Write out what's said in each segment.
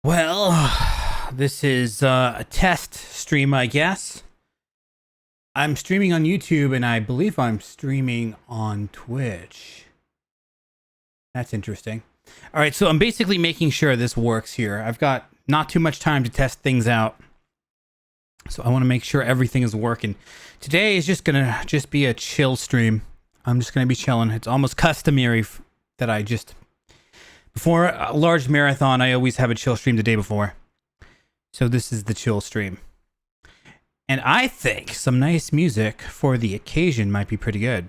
Well, this is a test stream, I guess. I'm streaming on YouTube, and I believe I'm streaming on Twitch. That's interesting. All right, so I'm basically making sure this works here. I've got not too much time to test things out, so I want to make sure everything is working. Today is just gonna be a chill stream. I'm just gonna be chilling. It's almost customary that I just, before a large marathon, I always have a chill stream the day before. So this is the chill stream. And I think some nice music for the occasion might be pretty good.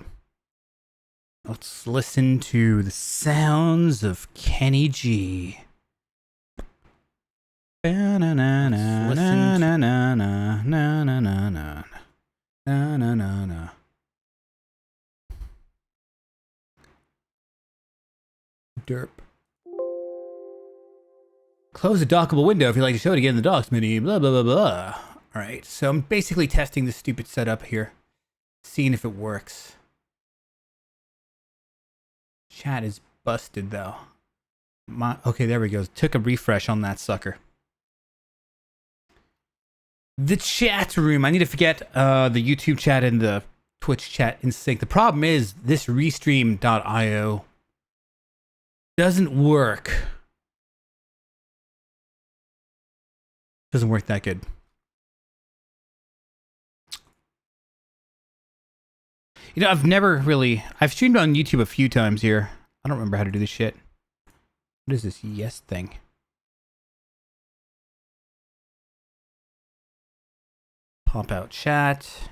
Let's listen to the sounds of Kenny G. Derp. Close the dockable window if you'd like to show it again in the docks menu. Blah, blah, blah, blah. Alright, so I'm basically testing this stupid setup here. Seeing if it works. Chat is busted, though. Okay, there we go. Took a refresh on that sucker. The chat room. I need to get the YouTube chat and the Twitch chat in sync. The problem is this restream.io doesn't work. Doesn't work that good. You know, I've streamed on YouTube a few times here. I don't remember how to do this shit. What is this yes thing? Pop out chat.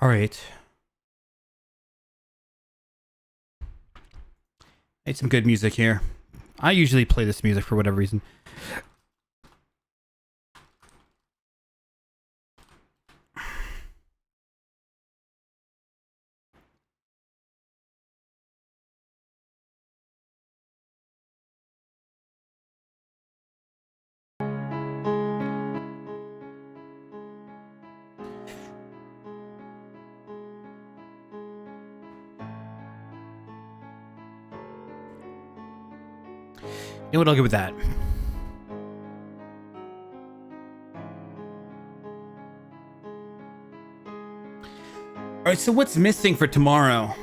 All right. Made some good music here. I usually play this music for whatever reason. You know what, I'll go with that. Alright, so what's missing for tomorrow?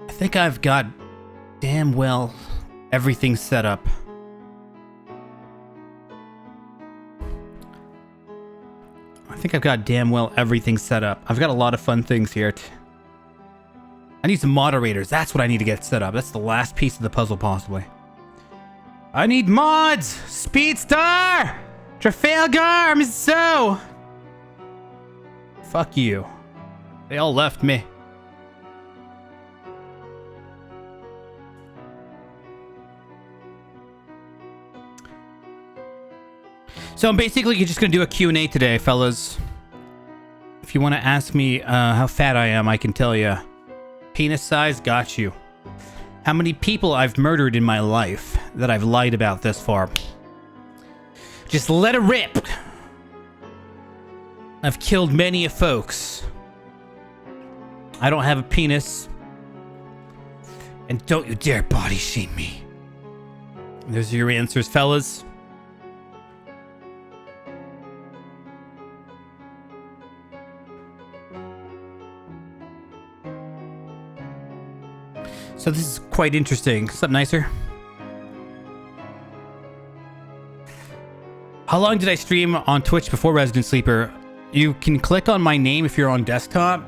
I think I've got damn well everything set up. I've got a lot of fun things here. I need some moderators. That's what I need to get set up. That's the last piece of the puzzle, possibly. I need mods! Speedstar! Trafalgar! Misso! Fuck you. They all left me. So I'm basically just going to do a Q&A today, fellas. If you want to ask me how fat I am, I can tell you. Penis size, got you. How many people I've murdered in my life that I've lied about this far. Just let it rip. I've killed many of folks. I don't have a penis. And don't you dare body shame me. Those are your answers, fellas. So this is quite interesting. Something nicer. How long did I stream on Twitch before Resident Sleeper? You can click on my name if you're on desktop.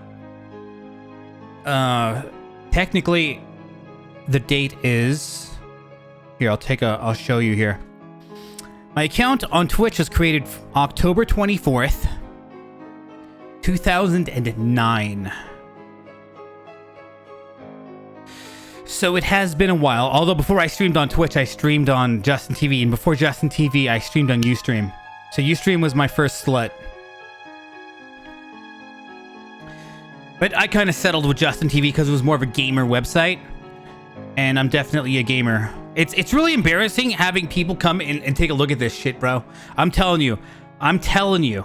Technically, the date is... Here, I'll show you here. My account on Twitch was created October 24th, 2009. So it has been a while, although before I streamed on Twitch, I streamed on Justin TV, and before Justin TV, I streamed on Ustream. So Ustream was my first slut. But I kind of settled with Justin TV because it was more of a gamer website. And I'm definitely a gamer. It's really embarrassing having people come in and take a look at this shit, bro. I'm telling you, I'm telling you.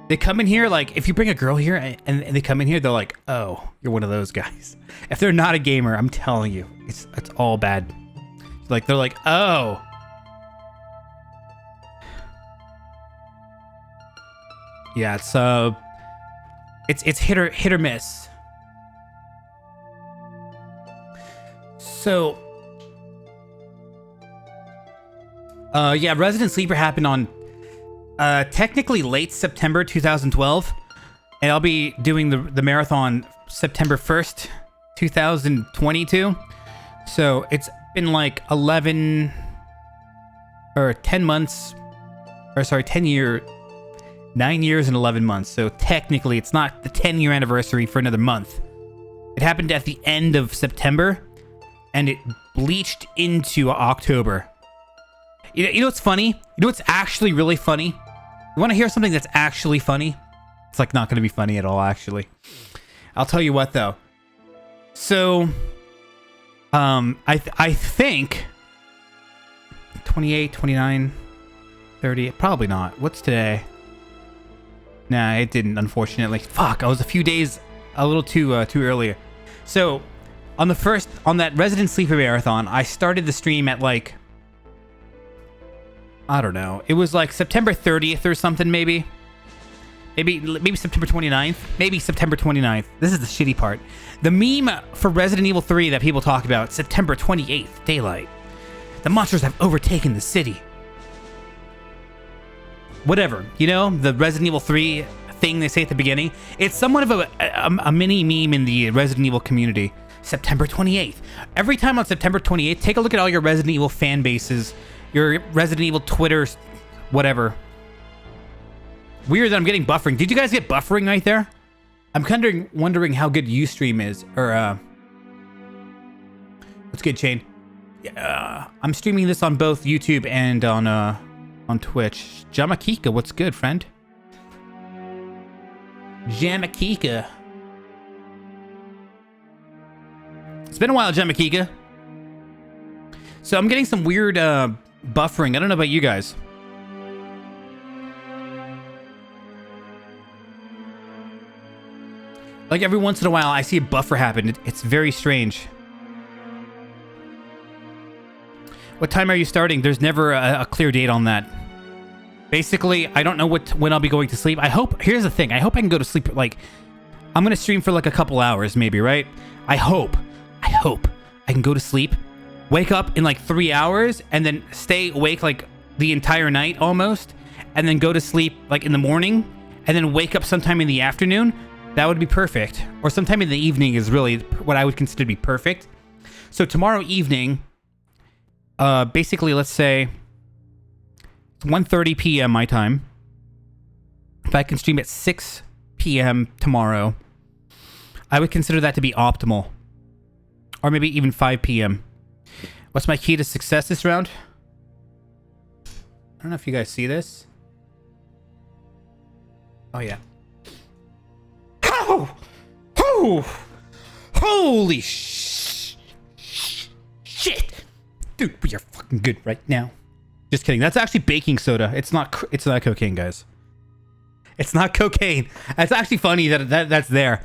They come in here, like, if you bring a girl here and they come in here, they're like, oh, you're one of those guys. If they're not a gamer, I'm telling you, it's all bad. Like, they're like, oh. Yeah, it's hit or miss. So, yeah, Resident Sleeper happened on technically late September 2012, and I'll be doing the marathon September 1st, 2022. So it's been like 10 months, or sorry, 9 years and 11 months. So technically it's not the 10-year anniversary for another month. It happened at the end of September, and it bleached into October. You know what's funny? You know what's actually really funny? You want to hear something that's actually funny? It's like not going to be funny at all, actually. I'll tell you what, though. So, I think 28, 29, 30, probably not. What's today? Nah, it didn't, unfortunately. Fuck, I was a few days a little too earlier. So, on that Resident Sleeper Marathon, I started the stream at like, I don't know. It was like September 30th or something, maybe. Maybe September 29th. Maybe September 29th. This is the shitty part. The meme for Resident Evil 3 that people talk about, September 28th, daylight. The monsters have overtaken the city. Whatever, you know, the Resident Evil 3 thing they say at the beginning. It's somewhat of a mini meme in the Resident Evil community. September 28th. Every time on September 28th, take a look at all your Resident Evil fan bases, your Resident Evil Twitters, whatever. Weird that I'm getting buffering. Did you guys get buffering right there? I'm kind of wondering how good Ustream is, or what's good, Shane? Yeah, I'm streaming this on both YouTube and on Twitch. Jamakika, what's good, friend? Jamakika. It's been a while, Jamakika. So I'm getting some weird buffering. I don't know about you guys. Like every once in a while, I see a buffer happen. It's very strange. What time are you starting? There's never a clear date on that. Basically, I don't know when I'll be going to sleep. Here's the thing. I hope I can go to sleep. Like, I'm going to stream for like a couple hours maybe, right? I hope I can go to sleep, wake up in like 3 hours, and then stay awake like the entire night almost, and then go to sleep like in the morning, and then wake up sometime in the afternoon. That would be perfect. Or sometime in the evening is really what I would consider to be perfect. So tomorrow evening, basically, let's say it's 1:30 p.m. my time. If I can stream at 6 p.m. tomorrow, I would consider that to be optimal. Or maybe even 5 p.m. What's my key to success this round? I don't know if you guys see this. Oh, yeah. Oh! Holy shit! Dude, we are fucking good right now. Just kidding. That's actually baking soda. It's not cocaine, guys. It's not cocaine. It's actually funny that's there.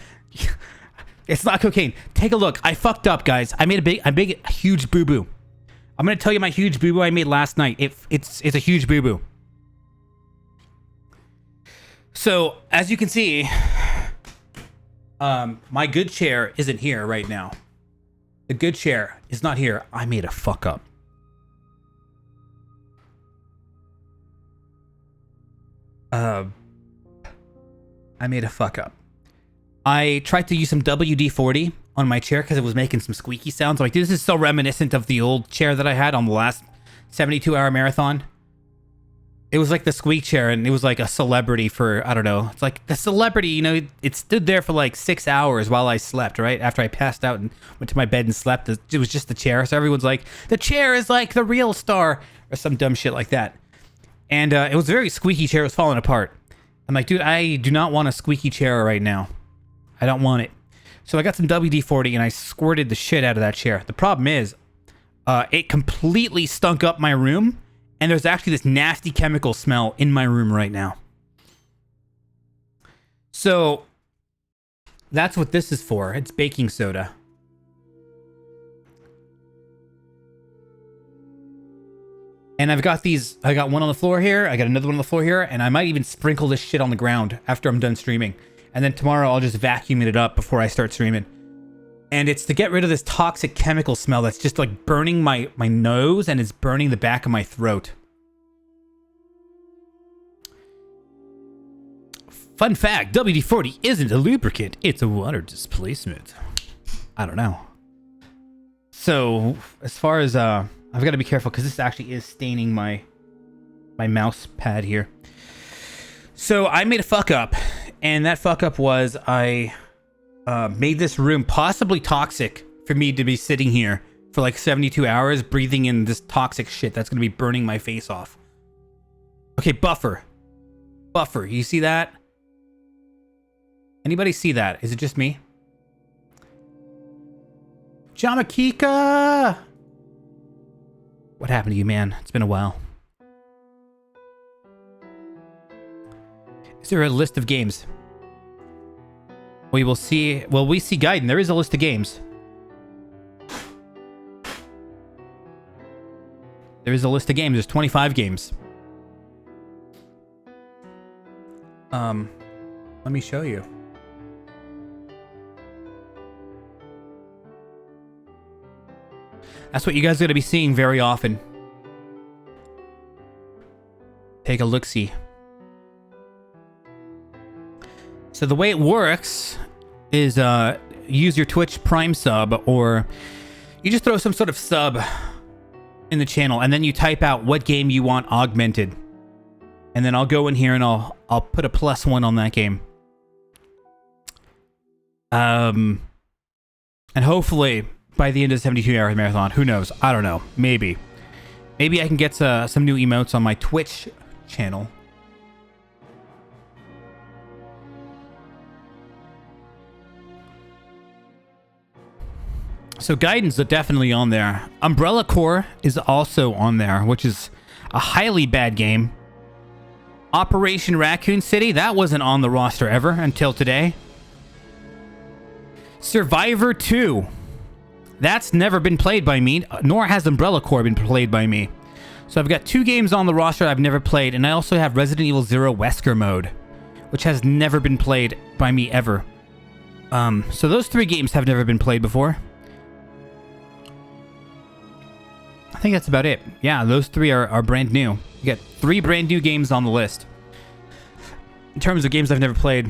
It's not cocaine. Take a look. I fucked up, guys. I made a huge boo-boo. I'm gonna tell you my huge boo-boo I made last night. It's a huge boo-boo. So, as you can see, my good chair isn't here right now. The good chair is not here. I made a fuck up. I made a fuck up. I tried to use some WD-40 on my chair because it was making some squeaky sounds. I'm like, dude, this is so reminiscent of the old chair that I had on the last 72-hour marathon. It was like the squeak chair, and it was like a celebrity for, I don't know. It's like the celebrity, you know, it stood there for like 6 hours while I slept, right? After I passed out and went to my bed and slept, it was just the chair. So everyone's like, the chair is like the real star, or some dumb shit like that. And it was a very squeaky chair. It was falling apart. I'm like, dude, I do not want a squeaky chair right now. I don't want it. So I got some WD-40 and I squirted the shit out of that chair. The problem is, it completely stunk up my room. And there's actually this nasty chemical smell in my room right now. So that's what this is for. It's baking soda. And I've got these, I got one on the floor here, I got another one on the floor here, and I might even sprinkle this shit on the ground after I'm done streaming. And then tomorrow I'll just vacuum it up before I start streaming. And it's to get rid of this toxic chemical smell that's just like burning my nose and it's burning the back of my throat. Fun fact, WD-40 isn't a lubricant, it's a water displacement. I don't know. So, as far as, I've got to be careful because this actually is staining my mouse pad here. So, I made a fuck up, and that fuck up was I made this room possibly toxic for me to be sitting here for like 72 hours breathing in this toxic shit that's going to be burning my face off. Okay, buffer. Buffer, you see that? Anybody see that? Is it just me? Jamakika! What happened to you, man? It's been a while. Is there a list of games? We will see... Well, we see Gaiden. There is a list of games. There is a list of games. There's 25 games. Let me show you. That's what you guys are going to be seeing very often. Take a look-see. So the way it works is use your Twitch Prime sub, or you just throw some sort of sub in the channel, and then you type out what game you want augmented. And then I'll go in here and I'll put a +1 on that game. And hopefully by the end of the 72-hour marathon, who knows? I don't know. Maybe. Maybe I can get some new emotes on my Twitch channel. So Gaiden's definitely on there. Umbrella Corps is also on there, which is a highly bad game. Operation Raccoon City, that wasn't on the roster ever until today. Survivor 2. That's never been played by me, nor has Umbrella Corps been played by me. So I've got 2 games on the roster I've never played, and I also have Resident Evil 0 Wesker mode, which has never been played by me ever. So those 3 games have never been played before. I think that's about it. Yeah, those 3 are brand new. You got 3 brand new games on the list. In terms of games I've never played.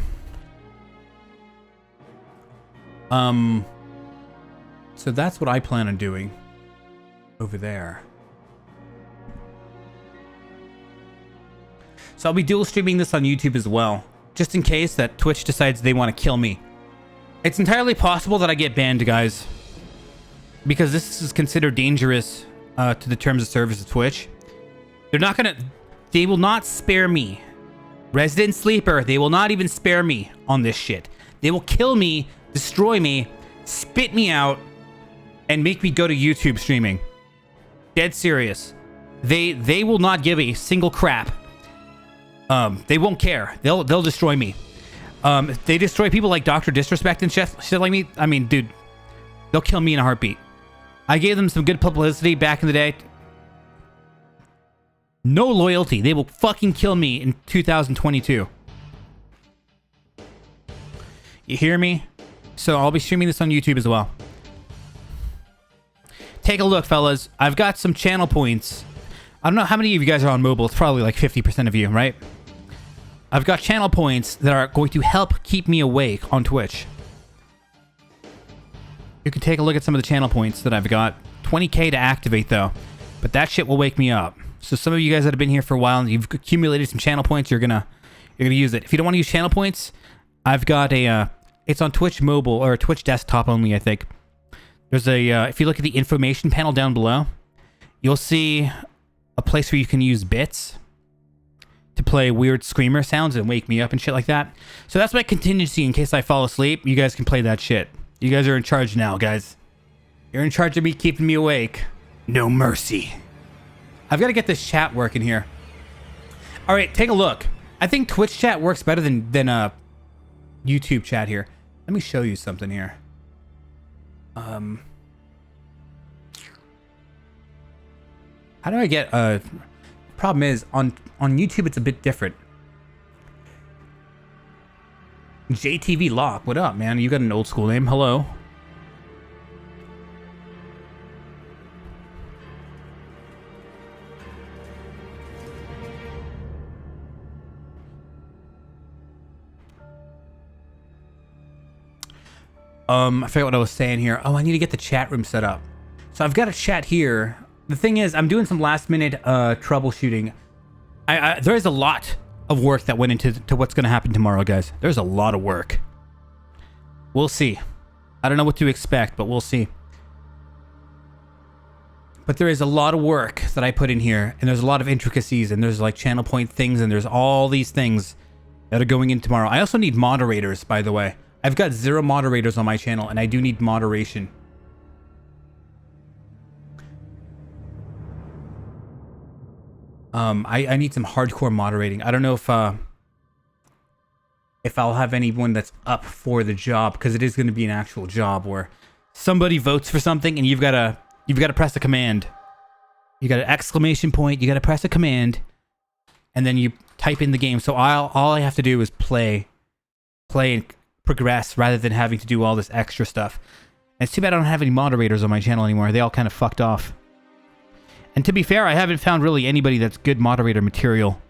So that's what I plan on doing over there. So I'll be dual streaming this on YouTube as well, just in case that Twitch decides they want to kill me. It's entirely possible that I get banned, guys, because this is considered dangerous to the terms of service of Twitch. They will not spare me. Resident Sleeper, they will not even spare me on this shit. They will kill me, destroy me, spit me out, and make me go to YouTube streaming. Dead serious. They will not give a single crap. They won't care. They'll destroy me. They destroy people like Dr. Disrespect and shit like me. I mean, dude, they'll kill me in a heartbeat. I gave them some good publicity back in the day. No loyalty. They will fucking kill me in 2022. You hear me? So I'll be streaming this on YouTube as well. Take a look, fellas. I've got some channel points. I don't know how many of you guys are on mobile. It's probably like 50% of you, right? I've got channel points that are going to help keep me awake on Twitch. You can take a look at some of the channel points that I've got. 20k to activate, though. But that shit will wake me up. So some of you guys that have been here for a while and you've accumulated some channel points, you're gonna use it. If you don't want to use channel points, I've got a... it's on Twitch mobile, or Twitch desktop only, I think. There's a... if you look at the information panel down below, you'll see a place where you can use bits to play weird screamer sounds and wake me up and shit like that. So that's my contingency in case I fall asleep. You guys can play that shit. You guys are in charge now, guys. You're in charge of me keeping me awake. No mercy. I've got to get this chat working here. All right, take a look. I think Twitch chat works better than YouTube chat here. Let me show you something here. How do I get problem is on YouTube it's a bit different. JTV Lock, what up, man? You got an old school name. Hello. I forget what I was saying here. Oh, I need to get the chat room set up. So I've got a chat here. The thing is, I'm doing some last minute troubleshooting. There is a lot of work that went into what's going to happen tomorrow, guys. There's a lot of work. We'll see. I don't know what to expect, but we'll see. But there is a lot of work that I put in here, and there's a lot of intricacies, and there's like channel point things, and there's all these things that are going in tomorrow. I also need moderators, by the way. I've got 0 moderators on my channel, and I do need moderation. I need some hardcore moderating. I don't know if I'll have anyone that's up for the job, because it is going to be an actual job where somebody votes for something and you've got to press a command. You got an exclamation point. You got to press a command, and then you type in the game. So all I have to do is play and progress rather than having to do all this extra stuff. And it's too bad I don't have any moderators on my channel anymore. They all kind of fucked off. And to be fair, I haven't found really anybody that's good moderator material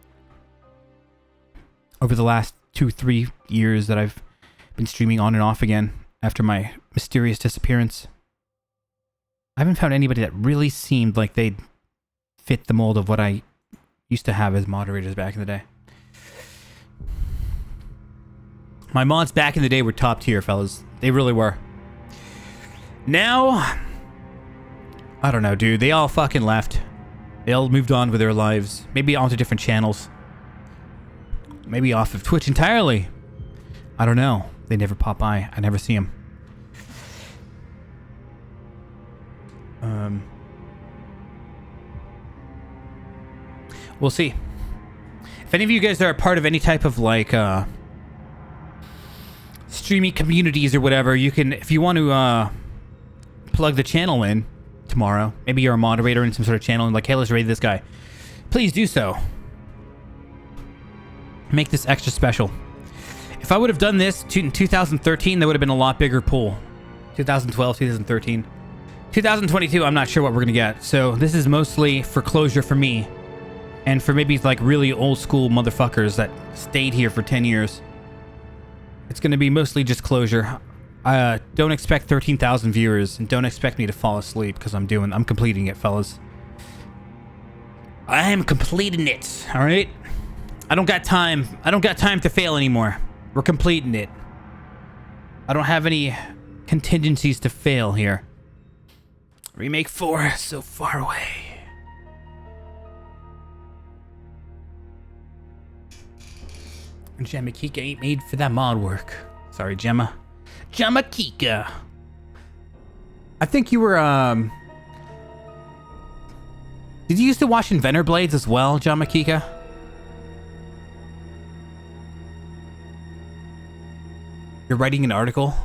over the last 2-3 years that I've been streaming on and off again after my mysterious disappearance. I haven't found anybody that really seemed like they'd fit the mold of what I used to have as moderators back in the day. My mods back in the day were top tier, fellas. They really were. Now, I don't know, dude. They all fucking left. They all moved on with their lives. Maybe onto different channels. Maybe off of Twitch entirely. I don't know. They never pop by. I never see them. We'll see. If any of you guys are a part of any type of like streaming communities or whatever, you can, if you want to plug the channel in tomorrow, maybe you're a moderator in some sort of channel and like, hey, let's raid this guy, please do so. Make this extra special. If I would have done this in 2013, there would have been a lot bigger pool. 2012, 2013. 2022, I'm not sure what we're gonna get. So this is mostly for closure for me, and for maybe like really old school motherfuckers that stayed here for 10 years. It's gonna be mostly just closure. Don't expect 13,000 viewers, and don't expect me to fall asleep, because I'm completing it, fellas. I am completing it, all right? I don't got time to fail anymore. We're completing it. I don't have any contingencies to fail here. Remake 4, so far away. Gemma Kika ain't made for that mod work. Sorry, Gemma. Gemma Kika. I think you were, did you used to watch Inventor Blades as well, Gemma Kika? You're writing an article?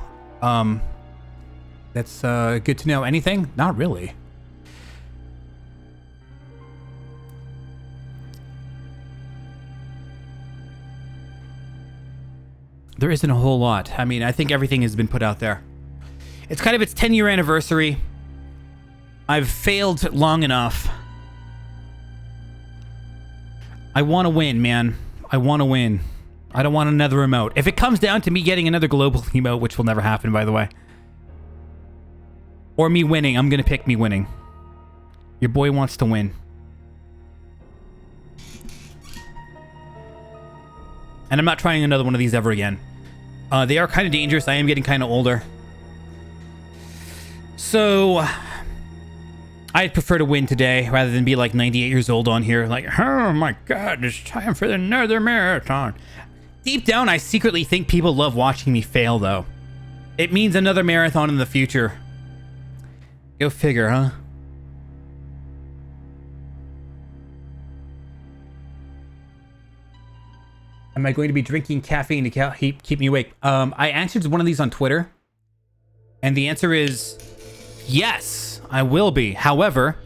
That's good to know. Anything? Not really. There isn't a whole lot. I mean, I think everything has been put out there. It's kind of its 10-year anniversary. I've failed long enough. I want to win, man. I want to win. I don't want another emote. If it comes down to me getting another global emote, which will never happen, by the way, or me winning, I'm going to pick me winning. Your boy wants to win. And I'm not trying another one of these ever again. They are kind of dangerous. I am getting kind of older. So I'd prefer to win today rather than be like 98 years old on here. Like, oh my God, it's time for another marathon. Deep down, I secretly think people love watching me fail, though. It means another marathon in the future. Go figure, huh? Am I going to be drinking caffeine to keep me awake? I answered one of these on Twitter, and the answer is yes, I will be. However,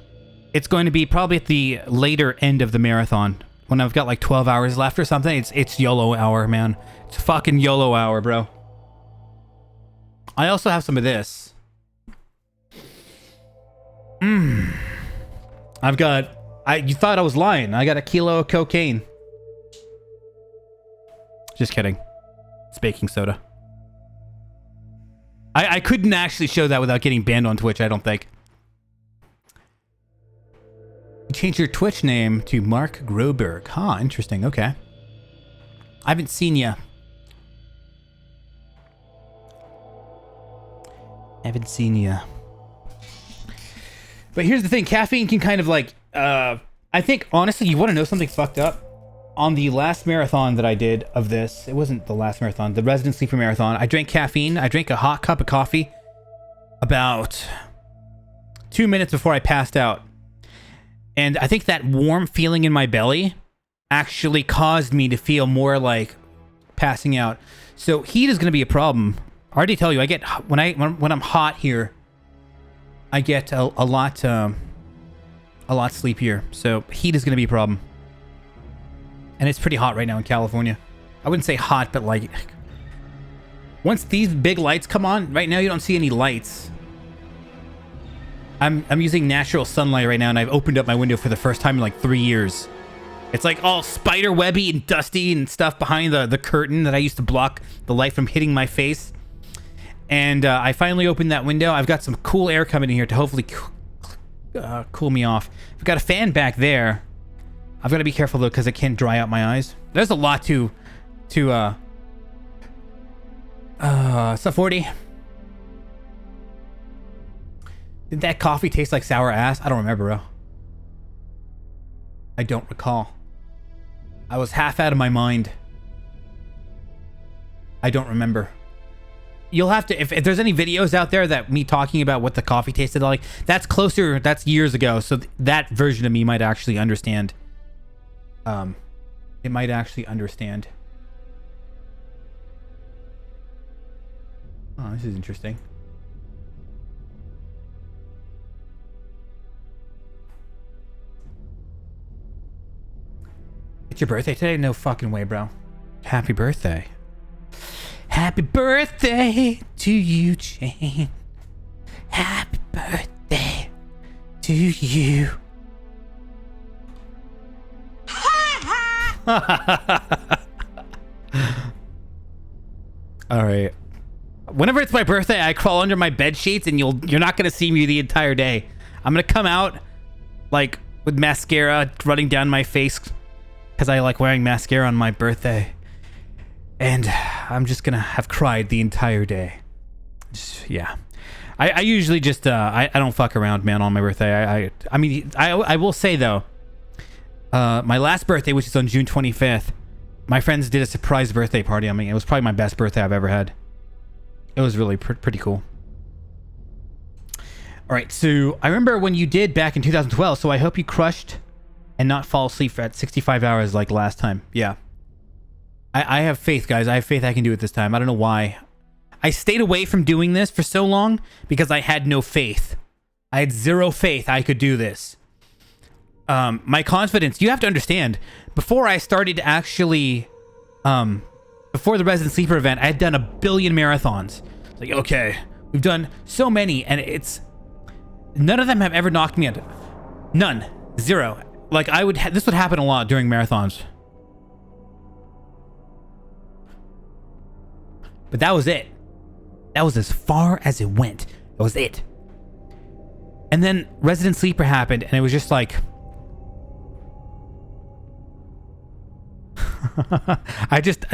it's going to be probably at the later end of the marathon when I've got like 12 hours left or something. It's YOLO hour, man. It's fucking YOLO hour, bro. I also have some of this. I've got... you thought I was lying. I got a kilo of cocaine. Just kidding. It's baking soda. I couldn't actually show that without getting banned on Twitch, I don't think. You changed your Twitch name to Mark Groberg. Huh, interesting. Okay. I haven't seen ya. Haven't seen ya. But here's the thing. Caffeine can kind of like... I think, honestly, you want to know something fucked up? On the last marathon that I did of this, it wasn't the last marathon, the Resident Sleeper marathon, I drank caffeine. I drank a hot cup of coffee about 2 minutes before I passed out. And I think that warm feeling in my belly actually caused me to feel more like passing out. So heat is going to be a problem. I already tell you, I get when I'm hot here, I get a lot sleepier. So heat is going to be a problem. And it's pretty hot right now in California. I wouldn't say hot, but like... Once these big lights come on, right now you don't see any lights. I'm using natural sunlight right now, and I've opened up my window for the first time in like 3 years. It's like all spider webby and dusty and stuff behind the curtain that I used to block the light from hitting my face. And I finally opened that window. I've got some cool air coming in here to hopefully cool me off. I've got a fan back there. I've got to be careful though, because it can dry out my eyes. There's a lot to Stuff 40. Did that coffee taste like sour ass? I don't remember, bro. I don't recall. I was half out of my mind. I don't remember. You'll have to, if there's any videos out there that me talking about what the coffee tasted like, that's closer, that's years ago. So that version of me might actually understand. It might actually understand. Oh, this is interesting. It's your birthday today? No fucking way, bro. Happy birthday. Happy birthday to you, Jane. Happy birthday to you. All right. Whenever it's my birthday, I crawl under my bed sheets, and you're not gonna see me the entire day. I'm gonna come out like with mascara running down my face because I like wearing mascara on my birthday, and I'm just gonna have cried the entire day. Just, yeah. I usually just I don't fuck around, man, on my birthday. I mean I will say though, my last birthday, which is on June 25th, my friends did a surprise birthday party on me. It was probably my best birthday I've ever had. It was really pretty cool. All right, so I remember when you did back in 2012, so I hope you crushed and not fall asleep for at 65 hours like last time. Yeah. I have faith, guys. I have faith I can do it this time. I don't know why. I stayed away from doing this for so long because I had no faith. I had zero faith I could do this. My confidence, you have to understand, before I started actually... before the Resident Sleeper event, I had done 1 billion marathons. It's like, okay, we've done so many, and it's... None of them have ever knocked me out. None. Zero. Like, this would happen a lot during marathons. But that was it. That was as far as it went. That was it. And then Resident Sleeper happened, and it was just like...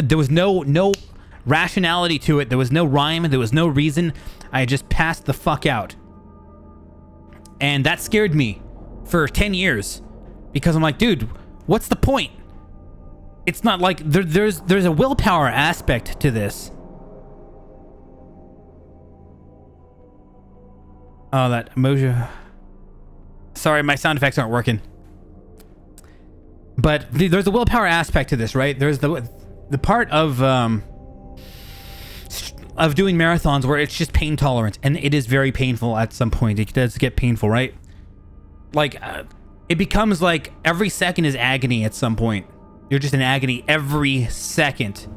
there was no rationality to it. There was no rhyme. There was no reason. I just passed the fuck out. And that scared me for 10 years. Because I'm like, dude, what's the point? It's not like there's a willpower aspect to this. Oh, that emoji. Sorry, my sound effects aren't working. But there's a willpower aspect to this, right? There's the part of doing marathons where it's just pain tolerance, and it is very painful at some point. It does get painful, right? Like, it becomes like every second is agony at some point. You're just in agony every second.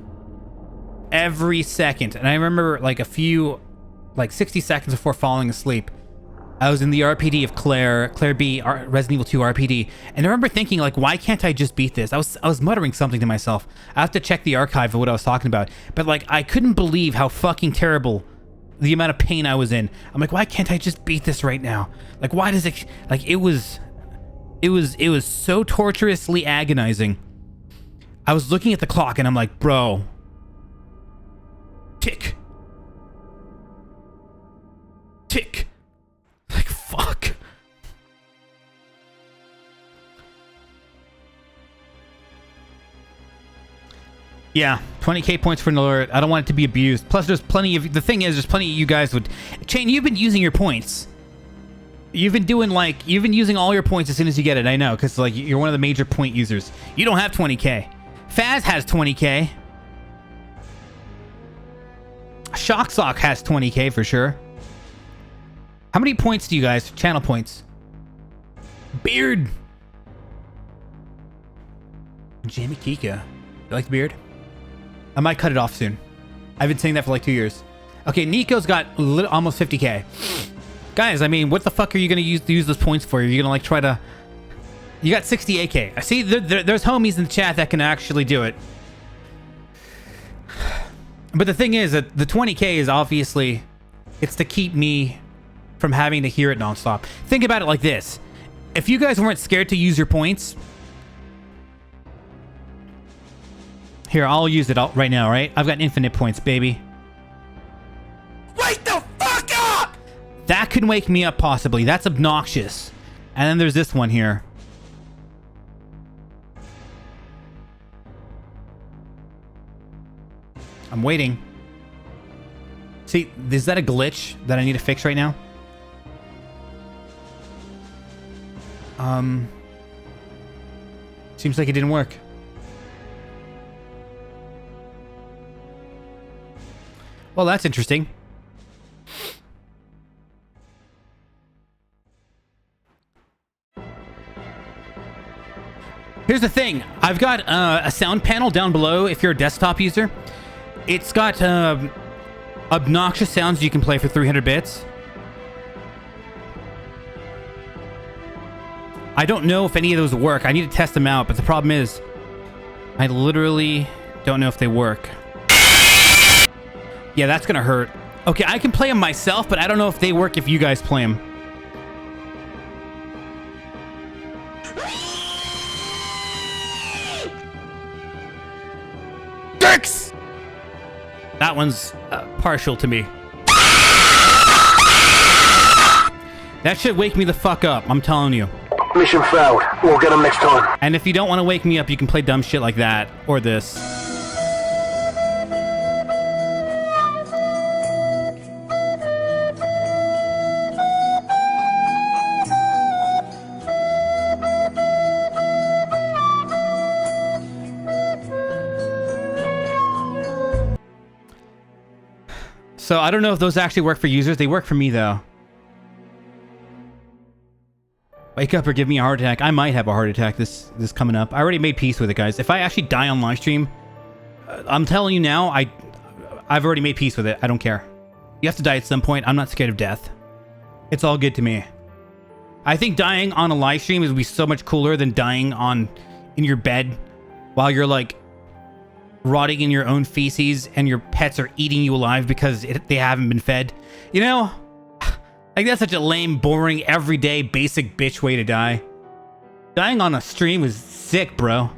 Every second. And I remember like 60 seconds before falling asleep, I was in the RPD of Claire B, Resident Evil 2 RPD, and I remember thinking, like, why can't I just beat this? I was muttering something to myself. I have to check the archive of what I was talking about, but like, I couldn't believe how fucking terrible the amount of pain I was in. I'm like, why can't I just beat this right now? Like, why does it? Like, it was so torturously agonizing. I was looking at the clock, and I'm like, bro, tick, tick. Like, fuck. Yeah, 20k points for an alert. I don't want it to be abused. Plus, there's plenty of... The thing is, there's plenty of you guys would... Chain, you've been using your points. You've been using all your points as soon as you get it. I know, because, like, you're one of the major point users. You don't have 20k. Faz has 20k. Shocksock has 20k for sure. How many points do you guys? Channel points. Beard. Jamie Kika. You like the beard? I might cut it off soon. I've been saying that for like 2 years. Okay, Nico's got almost 50k. Guys, I mean, what the fuck are you going to use those points for? You're going to like try to... You got 68k. I see there's homies in the chat that can actually do it. But the thing is that the 20k is obviously... It's to keep me from having to hear it nonstop. Think about it like this. If you guys weren't scared to use your points... Here, I'll use it right now, right? I've got infinite points, baby. Wake the fuck up! That could wake me up, possibly. That's obnoxious. And then there's this one here. I'm waiting. See, is that a glitch that I need to fix right now? Seems like it didn't work. Well, that's interesting. Here's the thing. I've got a sound panel down below if you're a desktop user. It's got obnoxious sounds you can play for 300 bits. I don't know if any of those work. I need to test them out, but the problem is I literally don't know if they work. Yeah, that's gonna hurt. Okay, I can play them myself, but I don't know if they work if you guys play them. Dicks! That one's partial to me. That should wake me the fuck up, I'm telling you. Mission failed. We'll get them next time. And if you don't want to wake me up, you can play dumb shit like that, or this. So I don't know if those actually work for users. They work for me, though. Wake up or give me a heart attack. I might have a heart attack this coming up. I already made peace with it, guys. If I actually die on live stream, I'm telling you now, I've already made peace with it. I don't care. You have to die at some point. I'm not scared of death. It's all good to me. I think dying on a live stream would be so much cooler than dying in your bed while you're like rotting in your own feces and your pets are eating you alive because they haven't been fed. You know? Like, that's such a lame, boring, everyday, basic bitch way to die. Dying on a stream is sick, bro.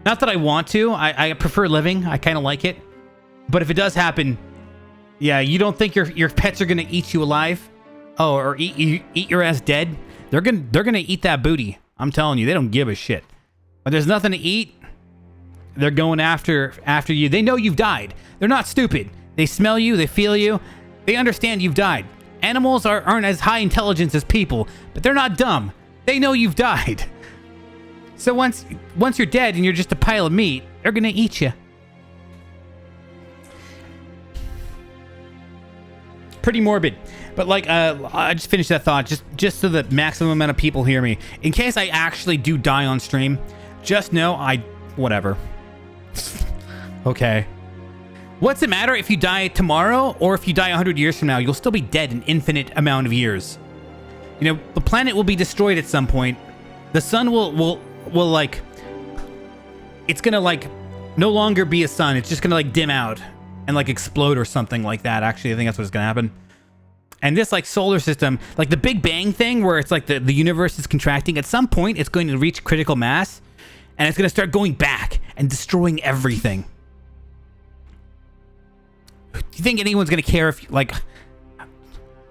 Not that I want to. I prefer living. I kind of like it. But if it does happen, yeah, you don't think your pets are gonna eat you alive? Oh, or eat your ass dead? They're gonna eat that booty. I'm telling you, they don't give a shit. When there's nothing to eat, they're going after you. They know you've died. They're not stupid. They smell you. They feel you. They understand you've died. Animals aren't as high intelligence as people, but they're not dumb. They know you've died. So once you're dead and you're just a pile of meat, they're gonna eat you. pretty morbid. But like, I just finished that thought just so that maximum amount of people hear me. In case I actually do die on stream, just know whatever. Okay. What's it matter if you die tomorrow or if you die 100 years from now? You'll still be dead an infinite amount of years. You know, the planet will be destroyed at some point. The sun will like, it's gonna like no longer be a sun. It's just gonna like dim out and like explode or something like that. Actually, I think that's what's gonna happen. And this like solar system, like the Big Bang thing where it's like the universe is contracting, at some point it's going to reach critical mass and it's going to start going back and destroying everything. Do you think anyone's going to care if, like,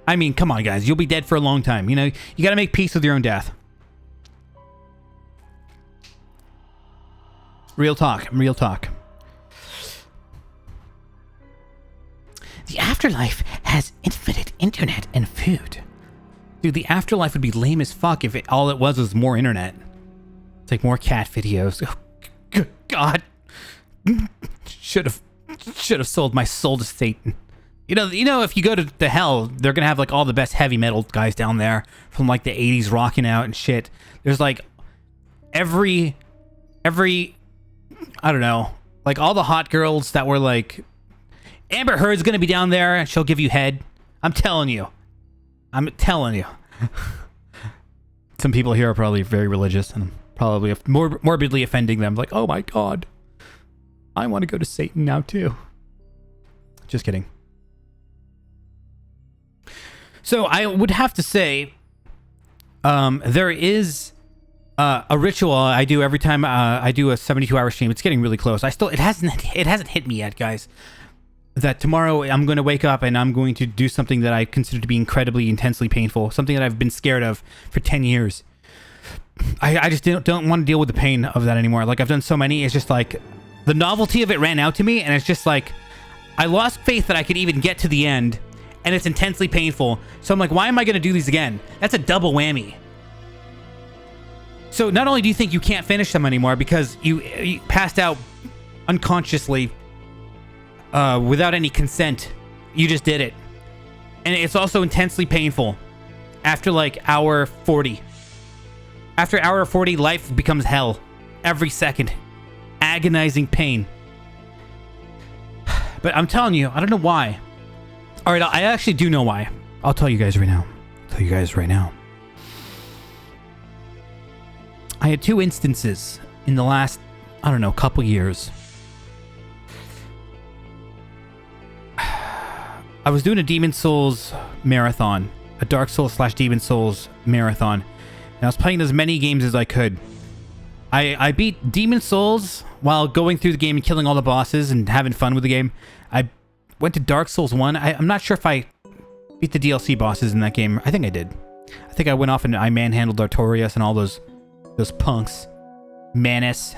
I mean, come on guys, you'll be dead for a long time. You know, you got to make peace with your own death. Real talk, real talk. The afterlife has infinite internet and food. Dude, the afterlife would be lame as fuck if all it was more internet. It's like more cat videos. Oh, good God. Should have sold my soul to Satan. You know, if you go to hell, they're gonna have like all the best heavy metal guys down there from like the 80s rocking out and shit. There's like every I don't know, like all the hot girls that were like, Amber Heard's gonna be down there and she'll give you head. I'm telling you. Some people here are probably very religious and I'm probably morbidly offending them. Like, oh my God, I want to go to Satan now too. Just kidding. So I would have to say, there is a ritual I do every time I do a 72-hour stream. It's getting really close. It hasn't hit me yet, guys. That tomorrow I'm going to wake up and I'm going to do something that I consider to be incredibly intensely painful, something that I've been scared of for 10 years. I just don't want to deal with the pain of that anymore. Like, I've done so many, it's just like the novelty of it ran out to me, and it's just like I lost faith that I could even get to the end, and it's intensely painful. So I'm like, why am I going to do these again? That's a double whammy. So not only do you think you can't finish them anymore because you passed out unconsciously without any consent, you just did it. And it's also intensely painful after like hour 40. After hour 40, life becomes hell. Every second. Agonizing pain. But I'm telling you, I don't know why. Alright, I actually do know why. I'll tell you guys right now. I had two instances in the last, I don't know, couple years. I was doing a Demon Souls marathon, a Dark Souls / Demon Souls marathon, and I was playing as many games as I could. I beat Demon Souls while going through the game and killing all the bosses and having fun with the game. I went to Dark Souls 1. I'm not sure if I beat the DLC bosses in that game. I think I did. I think I went off and I manhandled Artorias and all those punks. Manus.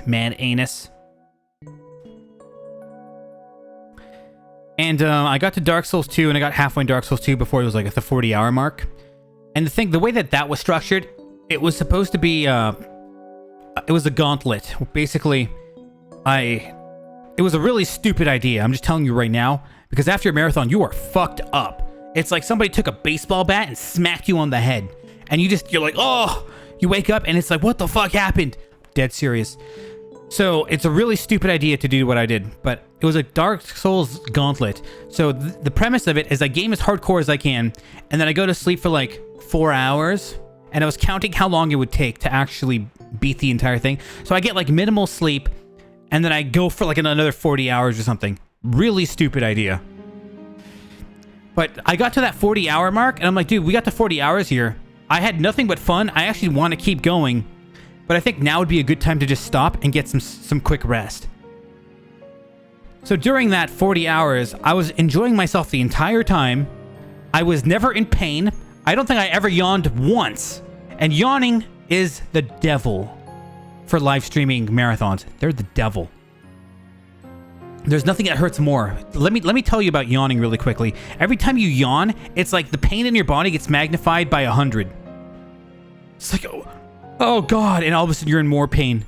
And I got to Dark Souls 2, and I got halfway in Dark Souls 2 before it was like at the 40-hour mark. And the way that was structured, it was supposed to be, it was a gauntlet. Basically, it was a really stupid idea. I'm just telling you right now, because after a marathon, you are fucked up. It's like somebody took a baseball bat and smacked you on the head. And you're like, oh, you wake up and it's like, what the fuck happened? Dead serious. So it's a really stupid idea to do what I did, but it was a Dark Souls gauntlet. So the premise of it is I game as hardcore as I can, and then I go to sleep for like 4 hours, and I was counting how long it would take to actually beat the entire thing. So I get like minimal sleep, and then I go for like another 40 hours or something. Really stupid idea. But I got to that 40-hour mark, and I'm like, dude, we got to 40 hours here. I had nothing but fun. I actually want to keep going. But I think now would be a good time to just stop and get some quick rest. So during that 40 hours, I was enjoying myself the entire time. I was never in pain. I don't think I ever yawned once. And yawning is the devil for live streaming marathons. They're the devil. There's nothing that hurts more. Let me tell you about yawning really quickly. Every time you yawn, it's like the pain in your body gets magnified by 100. It's like, oh God, and all of a sudden you're in more pain.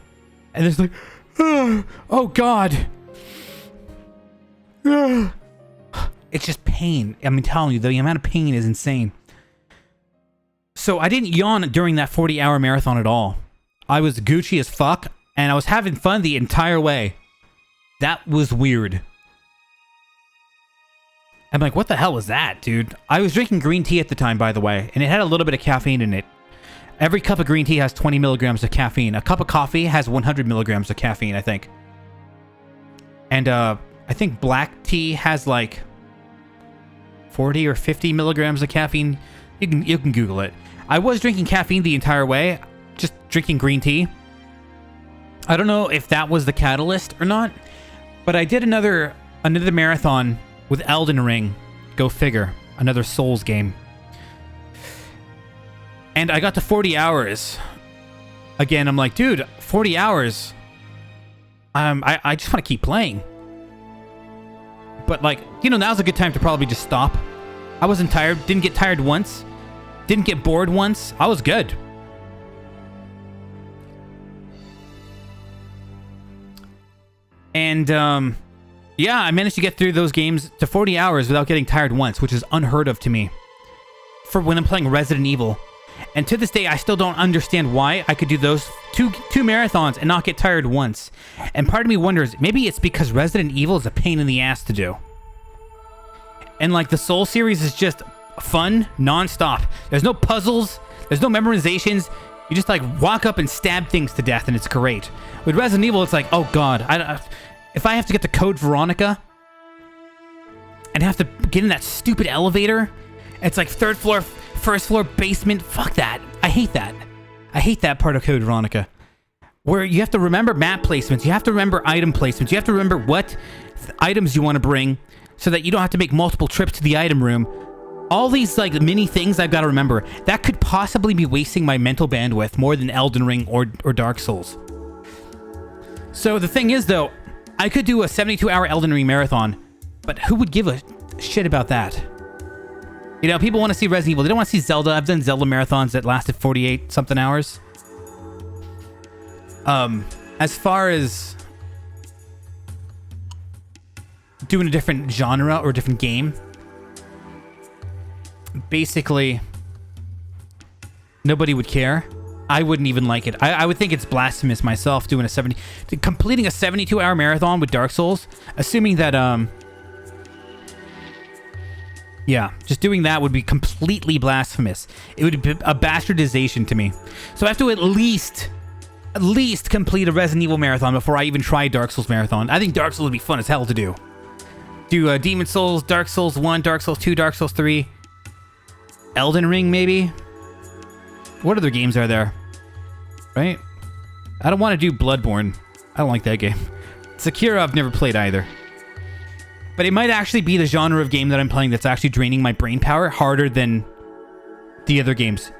And it's like, oh God. It's just pain. I'm telling you, the amount of pain is insane. So I didn't yawn during that 40-hour marathon at all. I was Gucci as fuck, and I was having fun the entire way. That was weird. I'm like, what the hell was that, dude? I was drinking green tea at the time, by the way, and it had a little bit of caffeine in it. Every cup of green tea has 20 milligrams of caffeine. A cup of coffee has 100 milligrams of caffeine, I think. And I think black tea has like 40 or 50 milligrams of caffeine. You can Google it. I was drinking caffeine the entire way, just drinking green tea. I don't know if that was the catalyst or not, but I did another marathon with Elden Ring. Go figure. Another Souls game. And I got to 40 hours. Again, I'm like, dude, 40 hours. I just want to keep playing. But like, now's a good time to probably just stop. I wasn't tired. Didn't get tired once. Didn't get bored once. I was good. And, yeah, I managed to get through those games to 40 hours without getting tired once, which is unheard of to me. For when I'm playing Resident Evil. And to this day, I still don't understand why I could do those two marathons and not get tired once. And part of me wonders, maybe it's because Resident Evil is a pain in the ass to do. And like the Soul series is just fun, non-stop. There's no puzzles, there's no memorizations. You just like walk up and stab things to death and it's great. With Resident Evil, it's like, oh god, if I have to get to Code Veronica and have to get in that stupid elevator, it's like 3rd floor, 1st floor, basement. Fuck that. I hate that. I hate that part of Code Veronica. Where you have to remember map placements. You have to remember item placements. You have to remember what items you want to bring so that you don't have to make multiple trips to the item room. All these like mini things I've got to remember. That could possibly be wasting my mental bandwidth more than Elden Ring or Dark Souls. So the thing is though, I could do a 72-hour Elden Ring marathon, but who would give a shit about that? People want to see Resident Evil. They don't want to see Zelda. I've done Zelda marathons that lasted 48-something hours. As far as doing a different genre or a different game, basically, nobody would care. I wouldn't even like it. I would think it's blasphemous myself doing completing a 72-hour marathon with Dark Souls, assuming that, yeah, just doing that would be completely blasphemous. It would be a bastardization to me. So I have to at least complete a Resident Evil marathon before I even try Dark Souls marathon. I think Dark Souls would be fun as hell to do. Do Demon Souls, Dark Souls 1, Dark Souls 2, Dark Souls 3, Elden Ring maybe? What other games are there? Right? I don't want to do Bloodborne. I don't like that game. Sekiro I've never played either. But it might actually be the genre of game that I'm playing that's actually draining my brain power harder than the other games.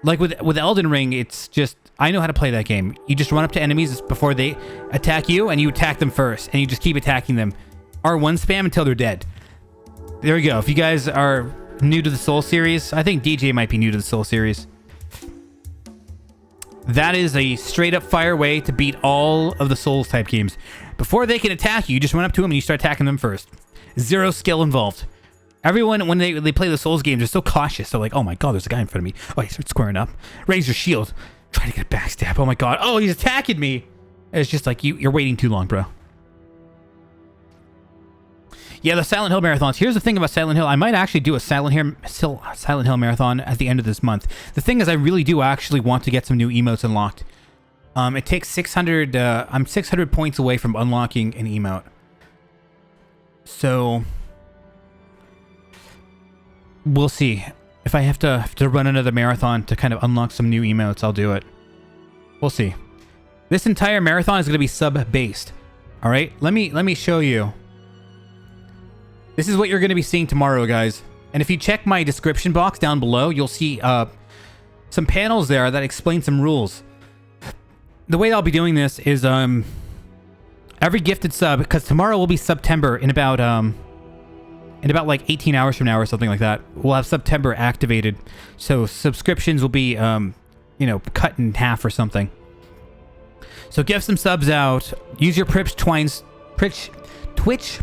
Like with Elden Ring, it's just, I know how to play that game. You just run up to enemies before they attack you, and you attack them first, and you just keep attacking them. R1 spam until they're dead. There we go. If you guys are new to the Soul series, I think DJ might be new to the Soul series. That is a straight up fire way to beat all of the Souls type games. Before they can attack you, you just run up to them and you start attacking them first. Zero skill involved. Everyone, when they play the Souls games, they're so cautious. They're like, oh my god, there's a guy in front of me. Oh, he starts squaring up. Raise your shield. Trying to get a backstab. Oh my god. Oh, he's attacking me. It's just like, you're waiting too long, bro. Yeah, the Silent Hill marathons. Here's the thing about Silent Hill. I might actually do a Silent Hill marathon at the end of this month. The thing is, I really do actually want to get some new emotes unlocked. It takes 600... I'm 600 points away from unlocking an emote. So... we'll see. If I have to run another marathon to kind of unlock some new emotes, I'll do it. We'll see. This entire marathon is going to be sub-based. Alright? Let me show you. This is what you're going to be seeing tomorrow, guys. And if you check my description box down below, you'll see some panels there that explain some rules. The way I'll be doing this is every gifted sub, because tomorrow will be September in about like 18 hours from now or something like that. We'll have September activated. So subscriptions will be, cut in half or something. So give some subs out. Use your Twitch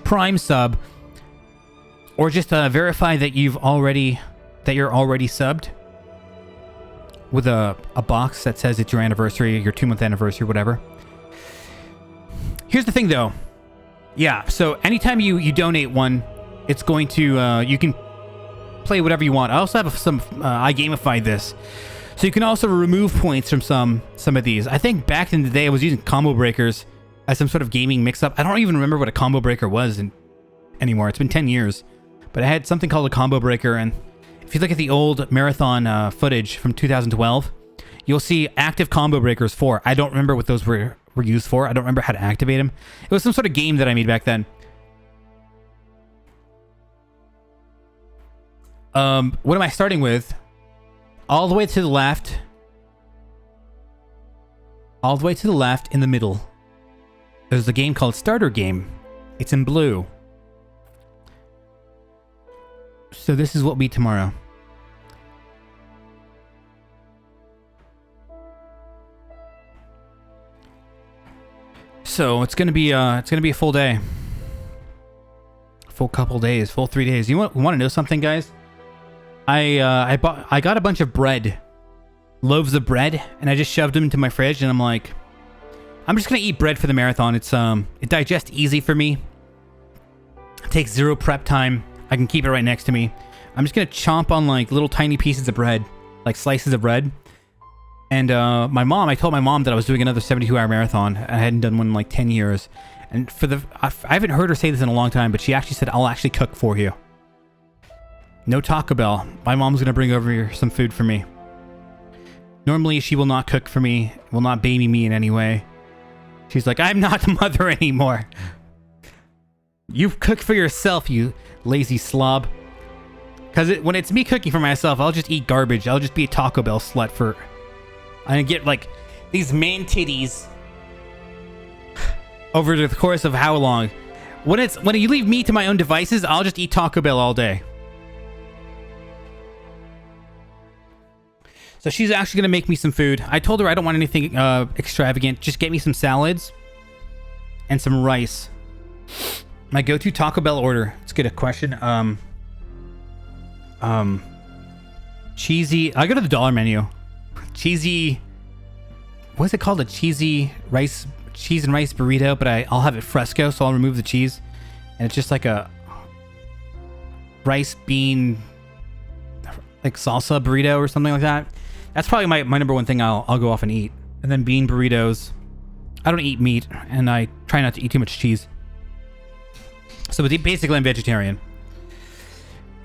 Prime sub or just verify that you're already subbed with a box that says it's your anniversary, your 2-month anniversary, whatever. Here's the thing, though. Yeah, so anytime you donate one, it's going to you can play whatever you want. I also have I gamified this, so you can also remove points from some of these. I think back in the day I was using combo breakers as some sort of gaming mix-up. I don't even remember what a combo breaker was anymore. It's been 10 years, but I had something called a combo breaker, and if you look at the old marathon footage from 2012, you'll see active combo breakers 4. I don't remember what those were used for. I don't remember how to activate them. It was some sort of game that I made back then. What am I starting with? All the way to the left. All the way to the left in the middle. There's a game called Starter Game. It's in blue. So this is what will be tomorrow. So it's gonna be a full day, full couple days, full 3 days. You want to know something, guys? I got a bunch of bread, loaves of bread, and I just shoved them into my fridge, and I'm like, I'm just gonna eat bread for the marathon. It's it digests easy for me. It takes 0 prep time. I can keep it right next to me. I'm just gonna chomp on like little tiny pieces of bread, like slices of bread. And I told my mom that I was doing another 72-hour marathon. I hadn't done one in like 10 years. And I haven't heard her say this in a long time, but she actually said, I'll actually cook for you. No Taco Bell. My mom's going to bring over here some food for me. Normally, she will not cook for me, will not baby me in any way. She's like, I'm not the mother anymore. You cook for yourself, you lazy slob. Because when it's me cooking for myself, I'll just eat garbage. I'll just be a Taco Bell slut for... I get like these man titties over the course of how long? When you leave me to my own devices, I'll just eat Taco Bell all day. So she's actually gonna make me some food. I told her I don't want anything extravagant. Just get me some salads and some rice. My go-to Taco Bell order. Let's get a question. Cheesy. I go to the dollar menu. Cheesy, what's it called? A cheese and rice burrito, but I'll have it fresco, so I'll remove the cheese, and it's just like a rice bean like salsa burrito or something like that. That's probably my number one thing I'll go off and eat. And then bean burritos. I don't eat meat, and I try not to eat too much cheese. So basically I'm vegetarian.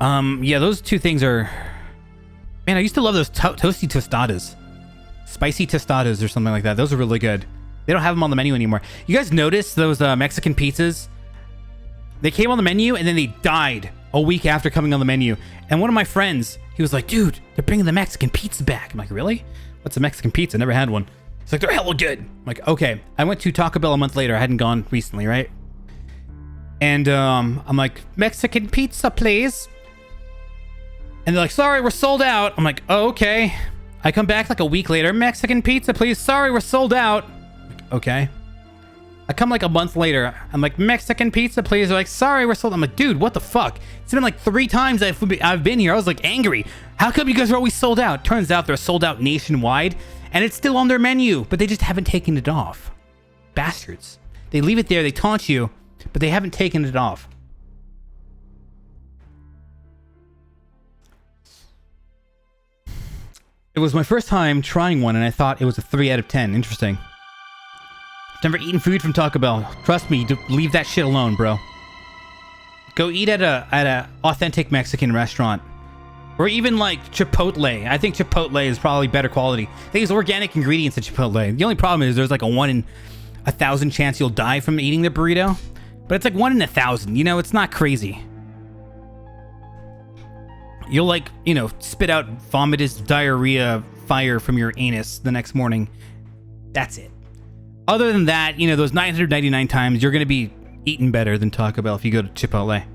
Yeah, those two things are... Man, I used to love those toasty tostadas. Spicy tostadas or something like that. Those are really good. They don't have them on the menu anymore. You guys notice those Mexican pizzas? They came on the menu and then they died a week after coming on the menu. And one of my friends, he was like, dude, they're bringing the Mexican pizza back. I'm like, really? What's a Mexican pizza? Never had one. He's like, they're hella good. I'm like, okay. I went to Taco Bell a month later. I hadn't gone recently, right? And I'm like, Mexican pizza, please. And they're like, sorry, we're sold out. I'm like, oh, okay. I come back like a week later. Mexican pizza, please. Sorry, we're sold out. Like, okay. I come like a month later. I'm like, Mexican pizza, please. They're like, sorry, we're sold out. I'm like, dude, what the fuck? It's been like 3 times I've been here. I was like angry. How come you guys are always sold out? Turns out they're sold out nationwide. And it's still on their menu. But they just haven't taken it off. Bastards. They leave it there. They taunt you. But they haven't taken it off. It was my first time trying one, and I thought it was a 3 out of 10. Interesting. Never eaten food from Taco Bell. Trust me, leave that shit alone, bro. Go eat at a authentic Mexican restaurant, or even like Chipotle. I think Chipotle is probably better quality. They use organic ingredients at Chipotle. The only problem is there's like a 1 in 1,000 chance you'll die from eating the burrito, but it's like 1 in 1,000. You know, it's not crazy. You'll like, you know, spit out vomitous diarrhea fire from your anus the next morning. That's it. Other than that, you know, those 999 times, you're going to be eating better than Taco Bell if you go to Chipotle.